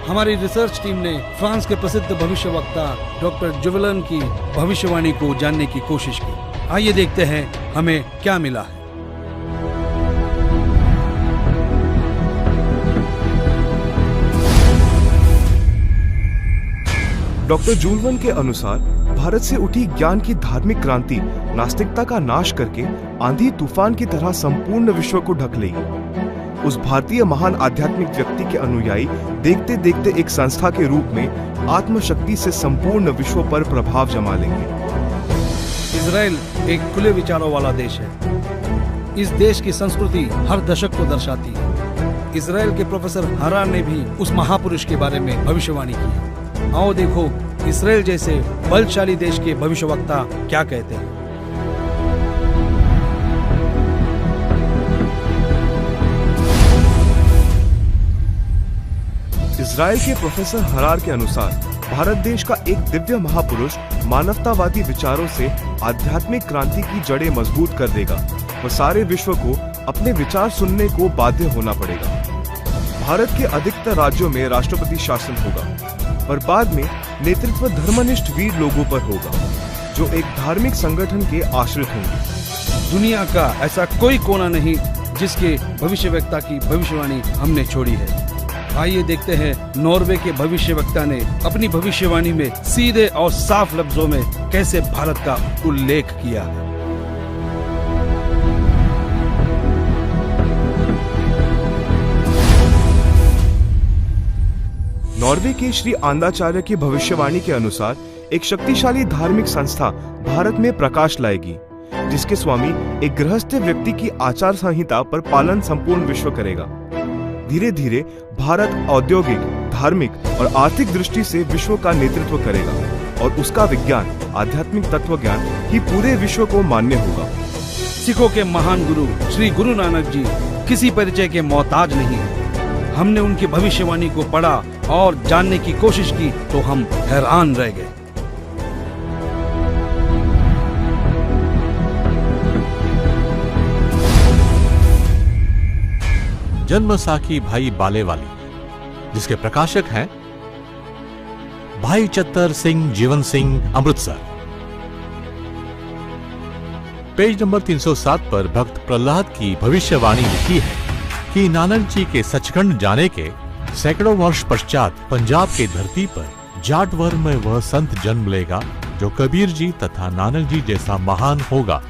S12: हमारी रिसर्च टीम ने फ्रांस के प्रसिद्ध भविष्यवक्ता डॉक्टर जुवेलन की भविष्यवाणी को जानने की कोशिश की। आइए देखते हैं हमें क्या मिला है।
S13: डॉक्टर जुवेलन के अनुसार भारत से उठी ज्ञान की धार्मिक क्रांति नास्तिकता का नाश करके आंधी तूफान की तरह संपूर्ण विश्व को ढक लेगी। उस भारतीय महान आध्यात्मिक व्यक्ति के अनुयायी देखते देखते एक संस्था के रूप में आत्मशक्ति से संपूर्ण विश्व पर प्रभाव जमा लेंगे।
S12: इजराइल एक खुले विचारों वाला देश है। इस देश की संस्कृति हर दशक को दर्शाती है। इजराइल के प्रोफेसर हरार ने भी उस महापुरुष के बारे में भविष्यवाणी की। आओ देखो इजराइल जैसे बलशाली देश के भविष्यवक्ता क्या कहते हैं।
S13: इजराइल के प्रोफेसर हरार के अनुसार भारत देश का एक दिव्य महापुरुष मानवतावादी विचारों से आध्यात्मिक क्रांति की जड़ें मजबूत कर देगा और सारे विश्व को अपने विचार सुनने को बाध्य होना पड़ेगा। भारत के अधिकतर राज्यों में राष्ट्रपति शासन होगा, पर बाद में नेतृत्व धर्मनिष्ठ वीर लोगों पर होगा जो एक धार्मिक संगठन के आश्रित होंगे।
S12: दुनिया का ऐसा कोई कोना नहीं जिसके भविष्यवक्ता की भविष्यवाणी हमने छोड़ी है। आइए देखते हैं नॉर्वे के भविष्यवक्ता ने अपनी भविष्यवाणी में सीधे और साफ लफ्जों में कैसे भारत का उल्लेख किया है।
S13: नॉर्वे के श्री आंदाचार्य की भविष्यवाणी के अनुसार एक शक्तिशाली धार्मिक संस्था भारत में प्रकाश लाएगी, जिसके स्वामी एक गृहस्थ व्यक्ति की आचार संहिता पर पालन संपूर्ण विश्व करेगा। धीरे धीरे भारत औद्योगिक, धार्मिक और आर्थिक दृष्टि से विश्व का नेतृत्व करेगा और उसका विज्ञान, आध्यात्मिक तत्व ज्ञान ही पूरे विश्व को मान्य होगा।
S12: सिखों के महान गुरु श्री गुरु नानक जी किसी परिचय के मोहताज नहीं है। हमने उनकी भविष्यवाणी को पढ़ा और जानने की कोशिश की तो हम हैरान रह गए।
S15: जन्मसाखी भाई बालेवाली, जिसके प्रकाशक हैं भाई चत्तर सिंह जीवन सिंह, अमृतसर। पेज नंबर 307 पर भक्त प्रहलाद की भविष्यवाणी लिखी है कि नानक जी के सचखंड जाने के सैकड़ों वर्ष पश्चात पंजाब की धरती पर जाट वर्ग में वह संत जन्म लेगा जो कबीर जी तथा नानक जी जैसा महान होगा।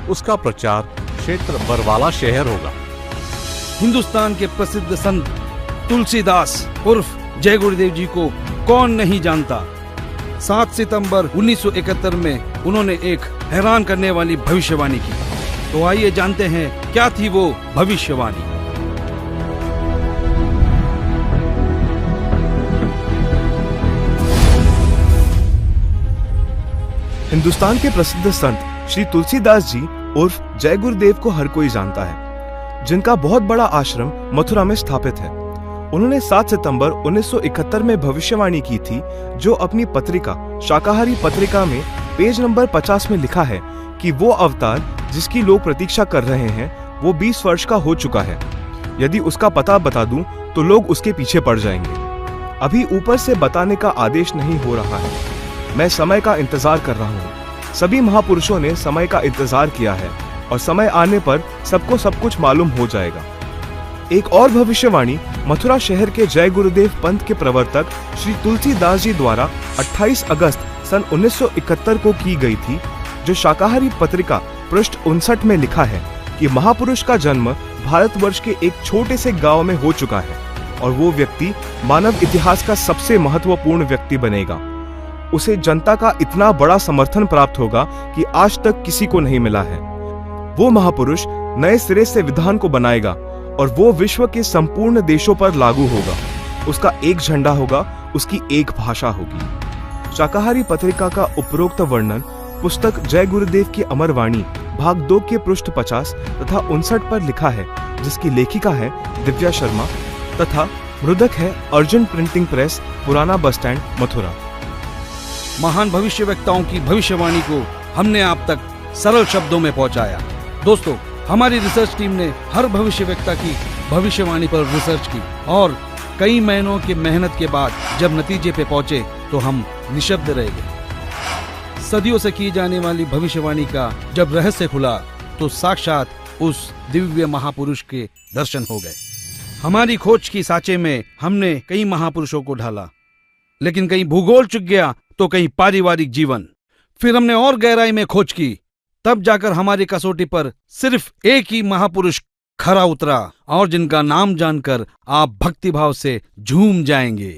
S15: उसका प्रचार क्षेत्र बरवाला शहर होगा।
S12: हिंदुस्तान के प्रसिद्ध संत तुलसीदास उर्फ जय गुरुदेव जी को कौन नहीं जानता। 7 सितंबर 1971 में उन्होंने एक हैरान करने वाली भविष्यवाणी की। तो आइए जानते हैं क्या थी वो भविष्यवाणी।
S13: हिंदुस्तान के प्रसिद्ध संत श्री तुलसीदास जी उर्फ जय गुरुदेव को हर कोई जानता है, जिनका बहुत बड़ा आश्रम मथुरा में स्थापित है। उन्होंने 7 सितंबर 1971 में भविष्यवाणी की थी, जो अपनी पत्रिका शाकाहारी पत्रिका में पेज नंबर 50 में लिखा है कि वो अवतार जिसकी लोग प्रतीक्षा कर रहे हैं वो 20 वर्ष का हो चुका है। यदि उसका पता बता दूं तो लोग उसके पीछे पड़ जाएंगे। अभी ऊपर से बताने का आदेश नहीं हो रहा है। मैं समय का इंतजार कर रहा हूँ। सभी महापुरुषों ने समय का इंतजार किया है और समय आने पर सबको सब कुछ मालूम हो जाएगा। एक और भविष्यवाणी मथुरा शहर के जय गुरुदेव पंथ के प्रवर्तक श्री तुलसीदास जी द्वारा 28 अगस्त सन 1971 को की गई थी, जो शाकाहारी पत्रिका पृष्ठ 59 में लिखा है कि महापुरुष का जन्म भारतवर्ष के एक छोटे से गांव में हो चुका है और वो व्यक्ति मानव इतिहास का सबसे महत्वपूर्ण व्यक्ति बनेगा। उसे जनता का इतना बड़ा समर्थन प्राप्त होगा कि आज तक किसी को नहीं मिला है। वो महापुरुष नए सिरे से विधान को बनाएगा और वो विश्व के संपूर्ण देशों पर लागू होगा। उसका एक झंडा होगा, उसकी एक भाषा होगी। शाकाहारी पत्रिका का उपरोक्त वर्णन पुस्तक जय गुरुदेव की अमरवाणी भाग 2 के पृष्ठ 50 तथा 59 पर लिखा है, जिसकी लेखिका है दिव्या शर्मा तथा मृदक है अर्जुन प्रिंटिंग प्रेस, पुराना बस स्टैंड, मथुरा।
S12: महान भविष्यवक्ताओं की भविष्यवाणी को हमने आप तक सरल शब्दों में पहुंचाया। दोस्तों, हमारी रिसर्च टीम ने हर भविष्यवक्ता की भविष्यवाणी पर रिसर्च की और कई महीनों की मेहनत के बाद जब नतीजे पे पहुंचे तो हम निशब्द रह गए। सदियों से की जाने वाली भविष्यवाणी का जब रहस्य खुला तो साक्षात उस दिव्य महापुरुष के दर्शन हो गए। हमारी खोज की सांचे में हमने कई महापुरुषों को ढाला, लेकिन कहीं भूगोल चुक गया तो कहीं पारिवारिक जीवन। फिर हमने और गहराई में खोज की, तब जाकर हमारी कसौटी पर सिर्फ एक ही महापुरुष खरा उतरा और जिनका नाम जानकर आप भक्तिभाव से झूम जाएंगे।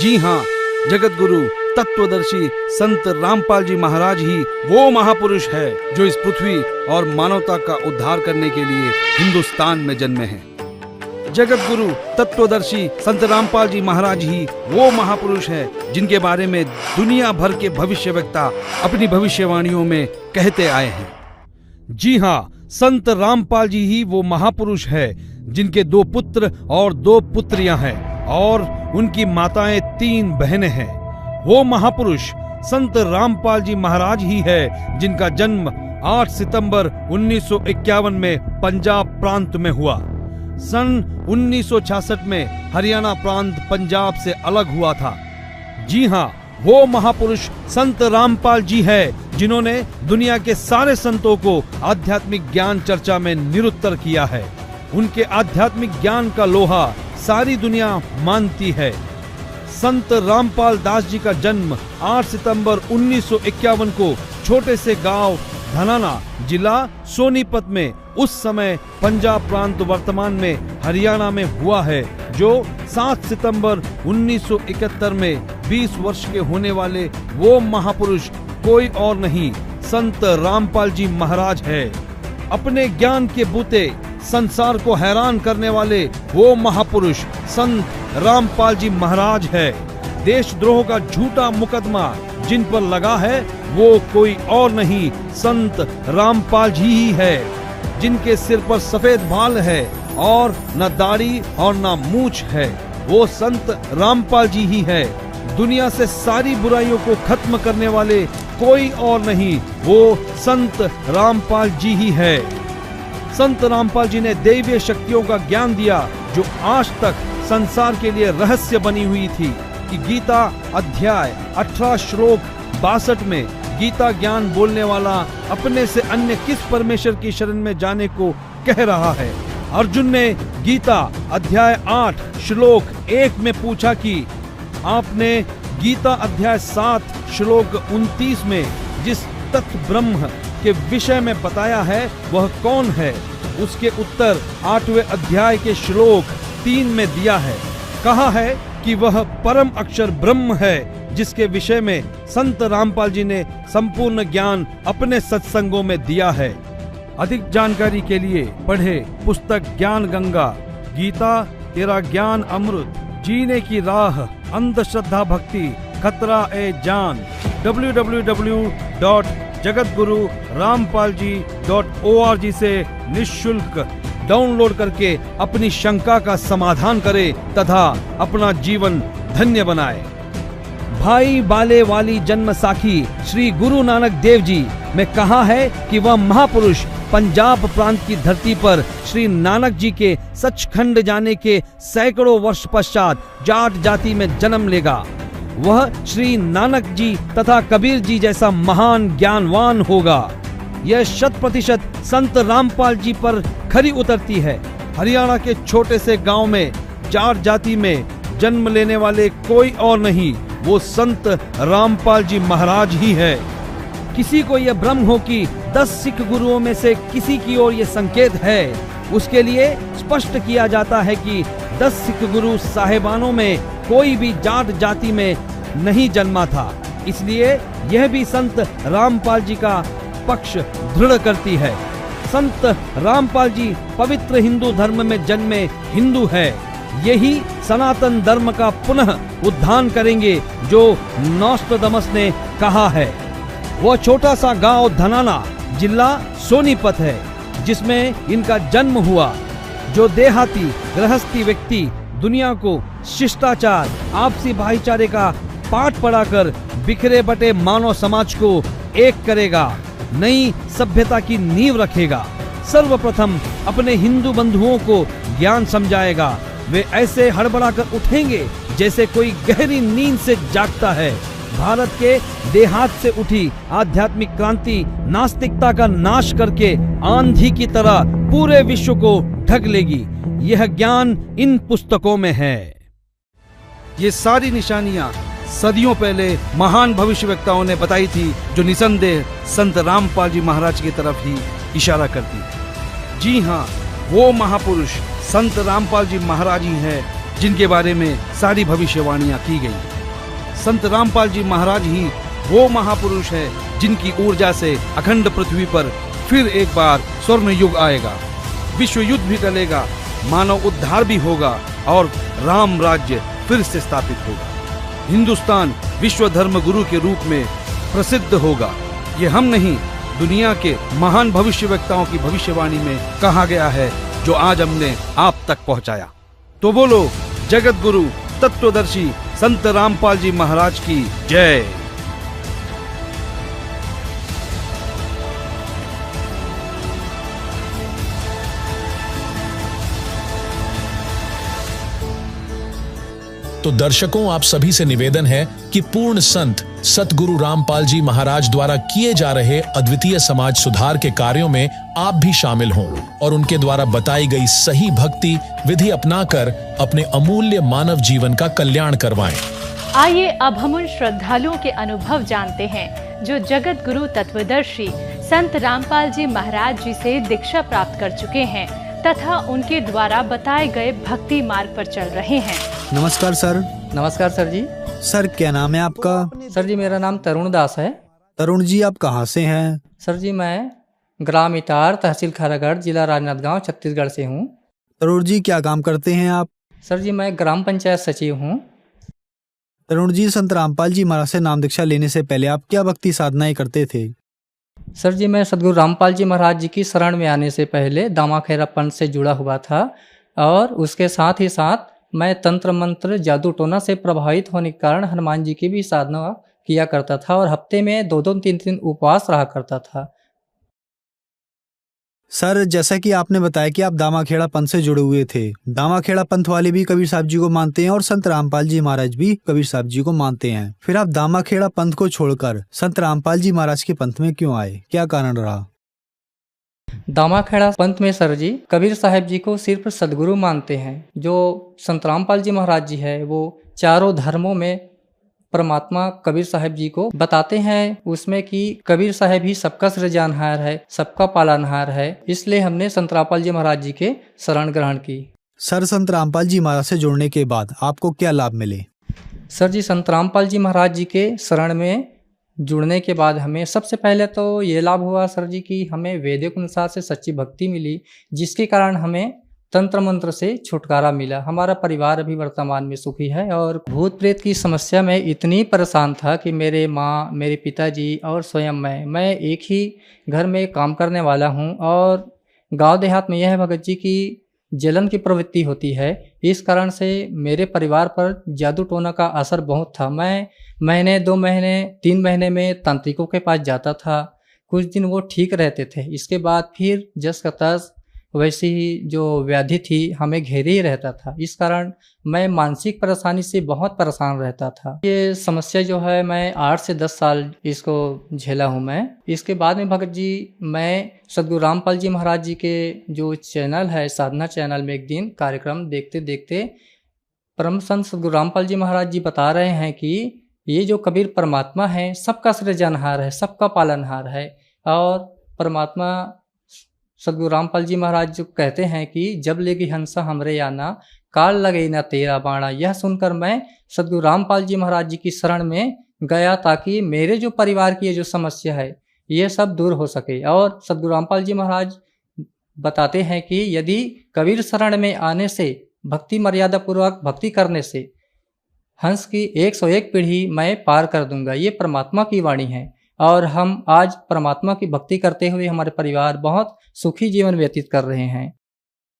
S12: जी हाँ, जगत गुरु तत्वदर्शी संत रामपाल जी महाराज ही वो महापुरुष है जो इस पृथ्वी और मानवता का उद्धार करने के लिए हिंदुस्तान में जन्मे हैं। जगत गुरु तत्वदर्शी संत रामपाल जी महाराज ही वो महापुरुष है जिनके बारे में दुनिया भर के भविष्यवक्ता अपनी भविष्यवाणियों में कहते आए हैं। जी हाँ, संत रामपाल जी ही वो महापुरुष है जिनके 2 पुत्र और 2 पुत्रियां हैं और उनकी माताएं 3 बहनें हैं। वो महापुरुष संत रामपाल जी महाराज ही है जिनका जन्म 8 सितंबर 1951 में पंजाब प्रांत में हुआ। सन 1966 में हरियाणा प्रांत पंजाब से अलग हुआ था। जी हाँ, वो महापुरुष संत रामपाल जी है जिन्होंने दुनिया के सारे संतों को आध्यात्मिक ज्ञान चर्चा में निरुत्तर किया है। उनके आध्यात्मिक ज्ञान का लोहा सारी दुनिया मानती है। संत रामपाल दास जी का जन्म 8 सितंबर 1951 को छोटे से गांव धनाना, जिला सोनीपत में, उस समय पंजाब प्रांत वर्तमान में हरियाणा में हुआ है, जो 7 सितंबर 1971 में 20 वर्ष के होने वाले वो महापुरुष कोई और नहीं, संत रामपाल जी महाराज है। अपने ज्ञान के बूते संसार को हैरान करने वाले वो महापुरुष संत रामपाल जी महाराज है। देशद्रोह का झूठा मुकदमा जिन पर लगा है वो कोई और नहीं, संत रामपाल जी ही है, जिनके सिर पर सफेद बाल है और न दाढ़ी और न मूछ है। वो संत रामपाल जी ही है। दुनिया से सारी बुराइयों को खत्म करने वाले कोई और नहीं, वो संत रामपाल जी ही है। संत रामपाल जी ने दैवीय शक्तियों का ज्ञान दिया जो आज तक संसार के लिए रहस्य बनी हुई थी कि गीता अध्याय 18 श्लोक 62 में गीता ज्ञान बोलने वाला अपने से अन्य किस परमेश्वर की शरण में जाने को कह रहा है। अर्जुन ने गीता अध्याय 8 श्लोक 1 में पूछा कि आपने गीता अध्याय 7 श्लोक 29 में जिस तत्व ब्रह्म के विषय में बताया है वह कौन है। उसके उत्तर 8वें अध्याय के श्लोक 3 में दिया है। कहा है कि वह परम अक्षर ब्रह्म है जिसके विषय में संत रामपाल जी ने संपूर्ण ज्ञान अपने सत्संगों में दिया है। अधिक जानकारी के लिए पढ़े पुस्तक ज्ञान गंगा, गीता तेरा ज्ञान अमृत, जीने की राह, अंधश्रद्धा भक्ति, खतरा ए जान। www.jagatgururampalji.org से निःशुल्क डाउनलोड करके अपनी शंका का समाधान करें तथा अपना जीवन धन्य बनाए। भाई बाले वाली जन्म साखी श्री गुरु नानक देव जी में कहा है कि वह महापुरुष पंजाब प्रांत की धरती पर श्री नानक जी के सचखंड जाने के सैकड़ों वर्ष पश्चात जाट जाति में जन्म लेगा। वह श्री नानक जी तथा कबीर जी जैसा महान ज्ञानवान होगा। यह 100% संत रामपाल जी पर खरी उतरती है। हरियाणा के छोटे से गांव में जाट जाति में जन्म लेने वाले कोई और नहीं, वो संत रामपाल जी महाराज ही है। किसी को यह भ्रम हो कि 10 सिख गुरुओं में से किसी की ओर यह संकेत है, उसके लिए स्पष्ट किया जाता है कि 10 सिख गुरु साहेबानों में कोई भी जाट जाति में नहीं जन्मा था। इसलिए यह भी संत रामपाल जी का पक्ष दृढ़ करती है। संत रामपाल जी पवित्र हिंदू धर्म में जन्मे हिंदू है। यही सनातन धर्म का पुनः उद्धार करेंगे जो नोस्ट्राडामस ने कहा है। वह छोटा सा गांव धनाना, जिला सोनीपत है, जिसमें इनका जन्म हुआ। जो देहाती गृहस्थी व्यक्ति दुनिया को शिष्टाचार, आपसी भाईचारे का पाठ पढ़ाकर बिखरे बटे मानव समाज को एक करेगा, नई सभ्यता की नींव रखेगा। सर्वप्रथम अपने हिंदू बंधुओं को ज्ञान समझाएगा। वे ऐसे हड़बड़ाकर उठेंगे जैसे कोई गहरी नींद से जागता है। भारत के देहात से उठी आध्यात्मिक क्रांति नास्तिकता का नाश करके आंधी की तरह पूरे विश्व को ढक लेगी। यह ज्ञान इन पुस्तकों में है। ये सारी निशानियां सदियों पहले महान भविष्यवक्ताओं ने बताई थी, जो निसंदेह संत रामपाल जी महाराज की तरफ ही इशारा करती है। जी हाँ, वो महापुरुष संत रामपाल जी महाराज ही हैं जिनके बारे में सारी भविष्यवाणियां की गई। संत रामपाल जी महाराज ही वो महापुरुष है जिनकी ऊर्जा से अखंड पृथ्वी पर फिर एक बार स्वर्ण युग आएगा, विश्व युद्ध भी टलेगा, मानव उद्धार भी होगा और राम राज्य फिर से स्थापित होगा। हिंदुस्तान विश्व धर्म गुरु के रूप में प्रसिद्ध होगा। ये हम नहीं, दुनिया के महान भविष्यवक्ताओं की भविष्यवाणी में कहा गया है, जो आज हमने आप तक पहुंचाया। तो बोलो जगत गुरु तत्वदर्शी संत रामपाल जी महाराज की जय।
S3: तो दर्शकों, आप सभी से निवेदन है कि पूर्ण संत सतगुरु रामपाल जी महाराज द्वारा किए जा रहे अद्वितीय समाज सुधार के कार्यों में आप भी शामिल हों और उनके द्वारा बताई गई सही भक्ति विधि अपनाकर अपने अमूल्य मानव जीवन का कल्याण करवाएं।
S16: आइए अब हम उन श्रद्धालुओं के अनुभव जानते हैं जो जगत गुरु तत्वदर्शी संत रामपाल जी महाराज जी से दीक्षा प्राप्त कर चुके हैं तथा उनके द्वारा बताए गए भक्ति मार्ग पर चल रहे हैं।
S17: नमस्कार सर।
S18: नमस्कार सर जी।
S17: सर क्या नाम है आपका?
S18: सर जी मेरा नाम तरुण दास है।
S17: तरुण जी आप कहाँ से हैं?
S18: सर जी मैं ग्राम इटार, तहसील खैरागढ़, जिला राजनांदगांव, छत्तीसगढ़ से हूँ।
S17: तरुण जी क्या काम करते हैं आप?
S18: सर जी मैं ग्राम पंचायत सचिव हूँ।
S17: तरुण जी संत रामपाल जी महाराज से नाम दीक्षा लेने से पहले आप क्या भक्ति साधनाएं करते थे?
S18: सर जी मैं सदगुरु रामपाल जी महाराज जी की शरण में आने से पहले दामाखेड़ा पंथ से जुड़ा हुआ था और उसके साथ ही साथ मैं तंत्र मंत्र जादू टोना से प्रभावित होने के कारण हनुमान जी की भी साधना किया करता था और हफ्ते में 2-3 उपवास रहा करता था।
S17: सर जैसा कि आपने बताया कि आप दामाखेड़ा पंथ से जुड़े हुए थे, दामाखेड़ा पंथ वाले भी कबीर साहब जी को मानते हैं और संत रामपाल जी महाराज भी कबीर साहब जी को मानते हैं। फिर आप दामाखेड़ा पंथ को छोड़कर संत रामपाल जी महाराज के पंथ में क्यों आए, क्या कारण रहा?
S18: दामाखेड़ा पंथ में सर जी कबीर साहब जी को सिर्फ सदगुरु मानते हैं। जो संत रामपाल जी महाराज जी है वो चारों धर्मों में परमात्मा कबीर साहब जी को बताते हैं, उसमें कि कबीर साहब ही सबका सृजनहार है, सबका पालनहार है। इसलिए हमने संत रामपाल जी महाराज जी के शरण ग्रहण की।
S17: सर संत रामपाल जी महाराज से जुड़ने के बाद आपको क्या लाभ मिले?
S18: सर जी संत रामपाल जी महाराज जी के शरण में जुड़ने के बाद हमें सबसे पहले तो ये लाभ हुआ सर जी कि हमें वैदिक अनुसार से सच्ची भक्ति मिली, जिसके कारण हमें तंत्र मंत्र से छुटकारा मिला। हमारा परिवार अभी वर्तमान में सुखी है। और भूत प्रेत की समस्या में इतनी परेशान था कि मेरे माँ, मेरे पिताजी और स्वयं मैं एक ही घर में काम करने वाला हूँ। और गांव देहात में यह है भगत जी की जलन की प्रवृत्ति होती है। इस कारण से मेरे परिवार पर जादू टोना का असर बहुत था। मैं महीने 2 महीने 3 महीने में तांत्रिकों के पास जाता था। कुछ दिन वो ठीक रहते थे, इसके बाद फिर जस का तस वैसी ही जो व्याधि थी हमें घेरे ही रहता था। इस कारण मैं मानसिक परेशानी से बहुत परेशान रहता था। ये समस्या जो है मैं 8 से 10 साल इसको झेला हूँ मैं। इसके बाद में भगत जी मैं सदगुरु रामपाल जी महाराज जी के जो चैनल है साधना चैनल में एक दिन कार्यक्रम देखते देखते परम संत सदगुरु रामपाल जी महाराज जी बता रहे हैं कि ये जो कबीर परमात्मा है सबका सृजनहार है, सबका पालनहार है। और परमात्मा सदगुरु रामपाल जी महाराज जो कहते हैं कि जब लेगी हंसा हमरे आना, काल लगे ना तेरा बाणा। यह सुनकर मैं सदगुरु रामपाल जी महाराज जी की शरण में गया ताकि मेरे जो परिवार की ये जो समस्या है ये सब दूर हो सके। और सदगुरु रामपाल जी महाराज बताते हैं कि यदि कबीर शरण में आने से, भक्ति मर्यादा पूर्वक भक्ति करने से हंस की 101 पीढ़ी मैं पार कर दूंगा। ये परमात्मा की वाणी है। और हम आज परमात्मा की भक्ति करते हुए हमारे परिवार बहुत सुखी जीवन व्यतीत कर रहे हैं।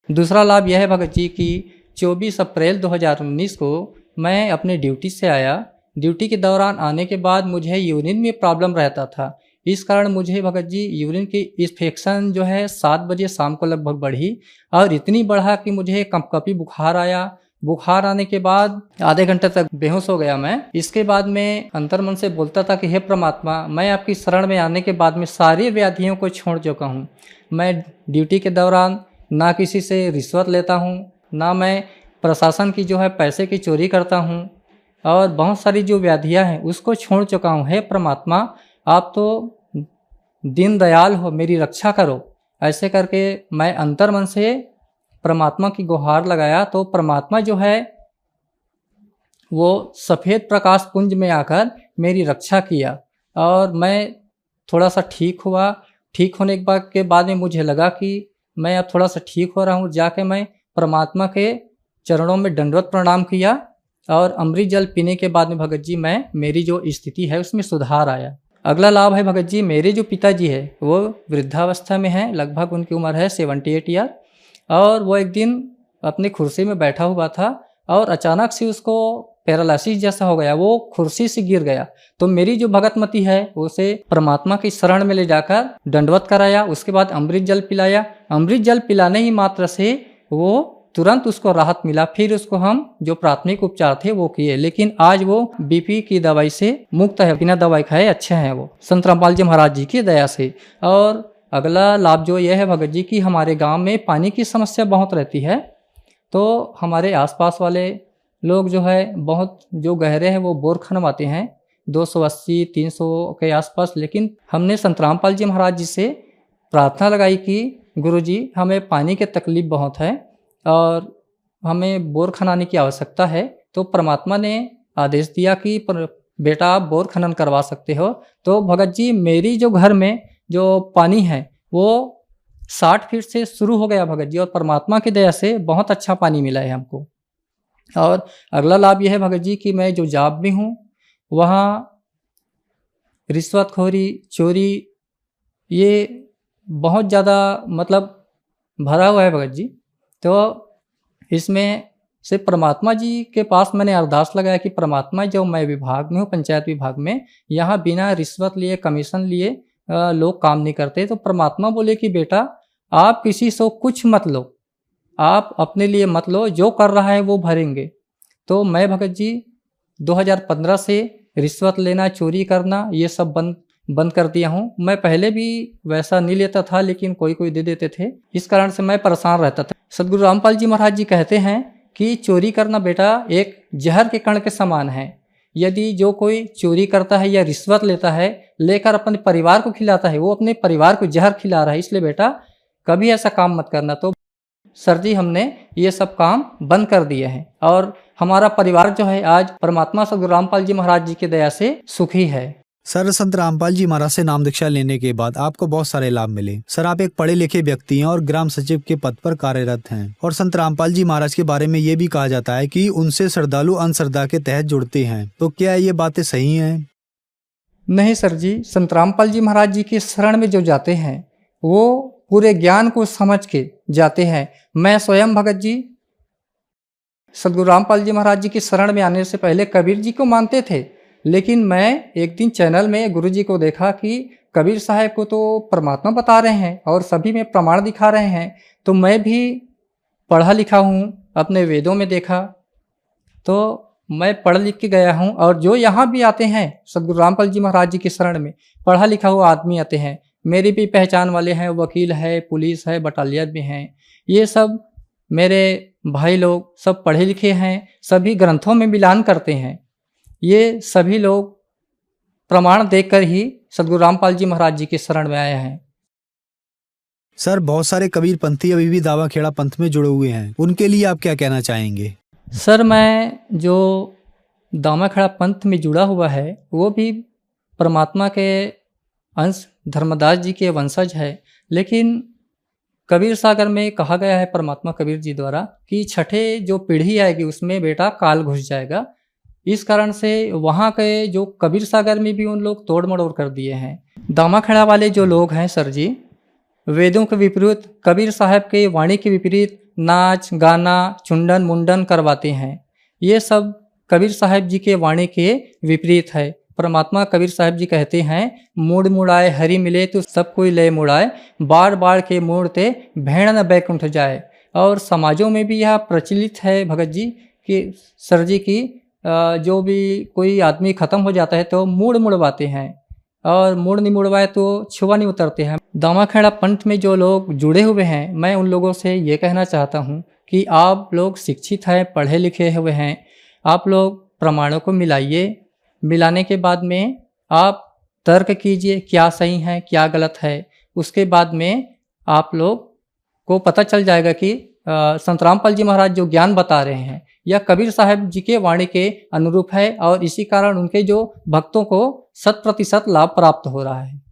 S18: दूसरा लाभ यह है भगत जी की 24 अप्रैल 2019 को मैं अपने ड्यूटी से आया। ड्यूटी के दौरान आने के बाद मुझे यूरिन में प्रॉब्लम रहता था। इस कारण मुझे भगत जी यूरिन की इन्फेक्शन जो है 7 बजे शाम को लगभग बढ़ी और इतनी बढ़ा कि मुझे कंपकपी बुखार आया। बुखार आने के बाद आधे घंटे तक बेहोश हो गया मैं। इसके बाद मैं अंतर्मन से बोलता था कि हे परमात्मा, मैं आपकी शरण में आने के बाद में सारी व्याधियों को छोड़ चुका हूँ। मैं ड्यूटी के दौरान ना किसी से रिश्वत लेता हूँ, ना मैं प्रशासन की जो है पैसे की चोरी करता हूँ और बहुत सारी जो व्याधियाँ हैं उसको छोड़ चुका हूँ। हे परमात्मा, आप तो दीन दयाल हो, मेरी रक्षा करो। ऐसे करके मैं अंतर्मन से परमात्मा की गुहार लगाया तो परमात्मा जो है वो सफ़ेद प्रकाश पुंज में आकर मेरी रक्षा किया और मैं थोड़ा सा ठीक हुआ। ठीक होने के बाद में मुझे लगा कि मैं अब थोड़ा सा ठीक हो रहा हूँ। जाके मैं परमात्मा के चरणों में दंडवत प्रणाम किया और अमृत जल पीने के बाद में भगत जी मेरी जो स्थिति है उसमें सुधार आया। अगला लाभ है भगत जी, मेरे जो पिताजी है वो वृद्धावस्था में हैं, लगभग उनकी उम्र है 78 ईयर। और वो एक दिन अपनी कुर्सी में बैठा हुआ था और अचानक से उसको पैरालिसिस जैसा हो गया, वो कुर्सी से गिर गया। तो मेरी जो भगतमती है उसे परमात्मा की शरण में ले जाकर दंडवत कराया, उसके बाद अमृत जल पिलाया। अमृत जल पिलाने ही मात्र से वो तुरंत उसको राहत मिला। फिर उसको हम जो प्राथमिक उपचार थे वो किए, लेकिन आज वो बीपी की दवाई से मुक्त है, बिना दवाई खाए अच्छे हैं वो संत रामपाल जी महाराज जी की दया से। और अगला लाभ जो यह है भगत जी की हमारे गांव में पानी की समस्या बहुत रहती है। तो हमारे आसपास वाले लोग जो है बहुत जो गहरे हैं वो बोर खनवाते हैं 280-300 के आसपास। लेकिन हमने संत रामपाल जी महाराज जी से प्रार्थना लगाई कि गुरुजी हमें पानी की तकलीफ बहुत है और हमें बोर खनाने की आवश्यकता है। तो परमात्मा ने आदेश दिया कि बेटा आप बोर खनन करवा सकते हो। तो भगत जी मेरी जो घर में जो पानी है वो 60 फीट से शुरू हो गया भगत जी, और परमात्मा की दया से बहुत अच्छा पानी मिला है हमको। और अगला लाभ यह है भगत जी कि मैं जो जॉब में हूँ वहाँ रिश्वतखोरी, चोरी ये बहुत ज़्यादा मतलब भरा हुआ है भगत जी। तो इसमें से परमात्मा जी के पास मैंने अरदास लगाया कि परमात्मा जो मैं विभाग में हूँ, पंचायत विभाग में, यहाँ बिना रिश्वत लिए, कमीशन लिए लोग काम नहीं करते। तो परमात्मा बोले कि बेटा आप किसी से कुछ मत लो, आप अपने लिए मत लो, जो कर रहा है वो भरेंगे। तो मैं भगत जी 2015 से रिश्वत लेना, चोरी करना ये सब बंद कर दिया हूँ। मैं पहले भी वैसा नहीं लेता था, लेकिन कोई दे देते थे, इस कारण से मैं परेशान रहता था। सदगुरु रामपाल जी महाराज जी कहते हैं कि चोरी करना बेटा एक जहर के कण के समान है। यदि जो कोई चोरी करता है या रिश्वत लेता है, लेकर अपने परिवार को खिलाता है, वो अपने परिवार को जहर खिला रहा है। इसलिए बेटा कभी ऐसा काम मत करना। तो सर जी हमने ये सब काम बंद कर दिए हैं और हमारा परिवार जो है आज परमात्मा सदगुरु रामपाल जी महाराज जी की दया से सुखी है।
S17: सर, संत रामपाल जी महाराज से नाम दीक्षा लेने के बाद आपको बहुत सारे लाभ मिले। सर, आप एक पढ़े लिखे व्यक्ति हैं और ग्राम सचिव के पद पर कार्यरत हैं। और संत रामपाल जी महाराज के बारे में ये भी कहा जाता है कि उनसे श्रद्धालु अंधश्रद्धा के तहत जुड़ते हैं, तो क्या ये बातें सही हैं?
S18: नहीं सर जी, संत रामपाल जी महाराज जी के शरण में जो जाते हैं वो पूरे ज्ञान को समझ के जाते हैं। मैं स्वयं भगत जी सदगुरु रामपाल जी महाराज जी की शरण में आने से पहले कबीर जी को मानते थे, लेकिन मैं एक दिन चैनल में गुरु जी को देखा कि कबीर साहब को तो परमात्मा बता रहे हैं और सभी में प्रमाण दिखा रहे हैं, तो मैं भी पढ़ा लिखा हूँ, अपने वेदों में देखा तो मैं पढ़ लिख के गया हूँ। और जो यहाँ भी आते हैं सदगुरु रामपाल जी महाराज जी की शरण में, पढ़ा लिखा हुआ आदमी आते हैं, मेरी भी पहचान वाले हैं, वकील है, पुलिस है, बटालियन भी हैं, ये सब मेरे भाई लोग सब पढ़े लिखे हैं, सभी ग्रंथों में मिलान करते हैं। ये सभी लोग प्रमाण देखकर ही सदगुरु रामपाल जी महाराज जी के शरण में आए हैं।
S17: सर, बहुत सारे कबीर पंथी अभी भी दावा खेड़ा पंथ में जुड़े हुए हैं, उनके लिए आप क्या कहना चाहेंगे?
S18: सर, मैं जो दामा खेड़ा पंथ में जुड़ा हुआ है वो भी परमात्मा के अंश धर्मदास जी के वंशज है, लेकिन कबीर सागर में कहा गया है परमात्मा कबीर जी द्वारा कि छठे जो पीढ़ी आएगी उसमें बेटा काल घुस जाएगा। इस कारण से वहाँ के जो कबीर सागर में भी उन लोग तोड़ मड़ोड़ कर दिए हैं। दामा खेड़ा वाले जो लोग हैं सर जी, वेदों के विपरीत, कबीर साहब के वाणी के विपरीत नाच गाना चुंडन मुंडन करवाते हैं। ये सब कबीर साहब जी के वाणी के विपरीत है। परमात्मा कबीर साहब जी कहते हैं, मूड मुड़ाए हरि मिले तो सब कोई लय मुड़ाए, बार बार के मूड़ते भेड़ न बैकुंठ जाए। और समाजों में भी यह प्रचलित है भगत जी कि सर जी की जो भी कोई आदमी ख़त्म हो जाता है तो मूड मुड़वाते हैं, और मूड नहीं मुड़वाए तो छुआ नहीं उतरते हैं। दामा खेड़ा पंथ में जो लोग जुड़े हुए हैं, मैं उन लोगों से ये कहना चाहता हूँ कि आप लोग शिक्षित हैं, पढ़े लिखे हुए हैं, आप लोग प्रमाणों को मिलाइए। मिलाने के बाद में आप तर्क कीजिए क्या सही है क्या गलत है। उसके बाद में आप लोग को पता चल जाएगा कि संत रामपाल जी महाराज जो ज्ञान बता रहे हैं या कबीर साहब जी के वाणी के अनुरूप है, और इसी कारण उनके जो भक्तों को 100% लाभ प्राप्त हो रहा है।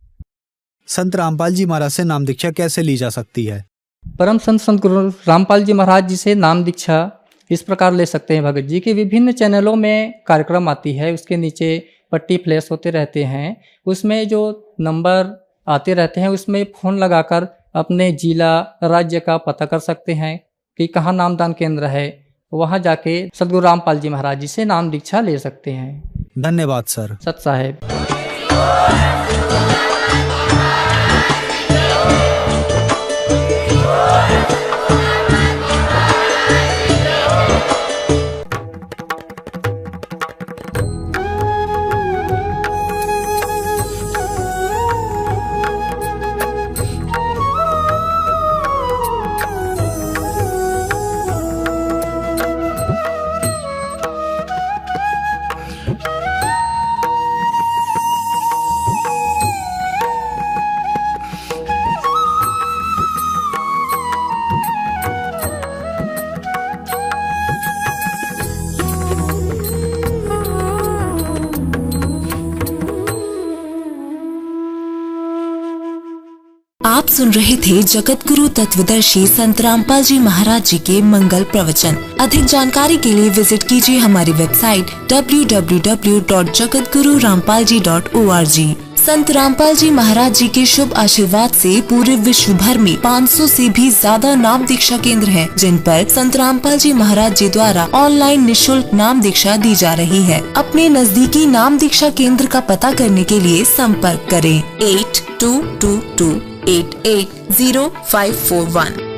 S17: संत रामपाल जी महाराज से नाम दीक्षा कैसे ली जा सकती है?
S18: परम संत गुरु रामपाल जी महाराज जी से नाम दीक्षा इस प्रकार ले सकते हैं भगत जी कि विभिन्न चैनलों में कार्यक्रम आती है, उसके नीचे पट्टी फ्लैश होते रहते हैं, उसमें जो नंबर आते रहते हैं उसमें फ़ोन लगाकर अपने जिला राज्य का पता कर सकते हैं कि कहाँ नामदान केंद्र है। वहाँ जाके सदगुरु रामपाल जी महाराज जी से नाम दीक्षा ले सकते हैं।
S17: धन्यवाद सर।
S18: सत साहेब।
S19: आप सुन रहे थे जगत गुरु तत्वदर्शी संत रामपाल जी महाराज जी के मंगल प्रवचन। अधिक जानकारी के लिए विजिट कीजिए हमारी वेबसाइट www.jagatgururampalji.org। संत रामपाल जी महाराज जी के शुभ आशीर्वाद से पूरे विश्व भर में 500 से भी ज्यादा नाम दीक्षा केंद्र हैं, जिन पर संत रामपाल जी महाराज जी द्वारा ऑनलाइन निशुल्क नाम दीक्षा दी जा रही है। अपने नजदीकी नाम दीक्षा केंद्र का पता करने के लिए संपर्क करें 8222880541।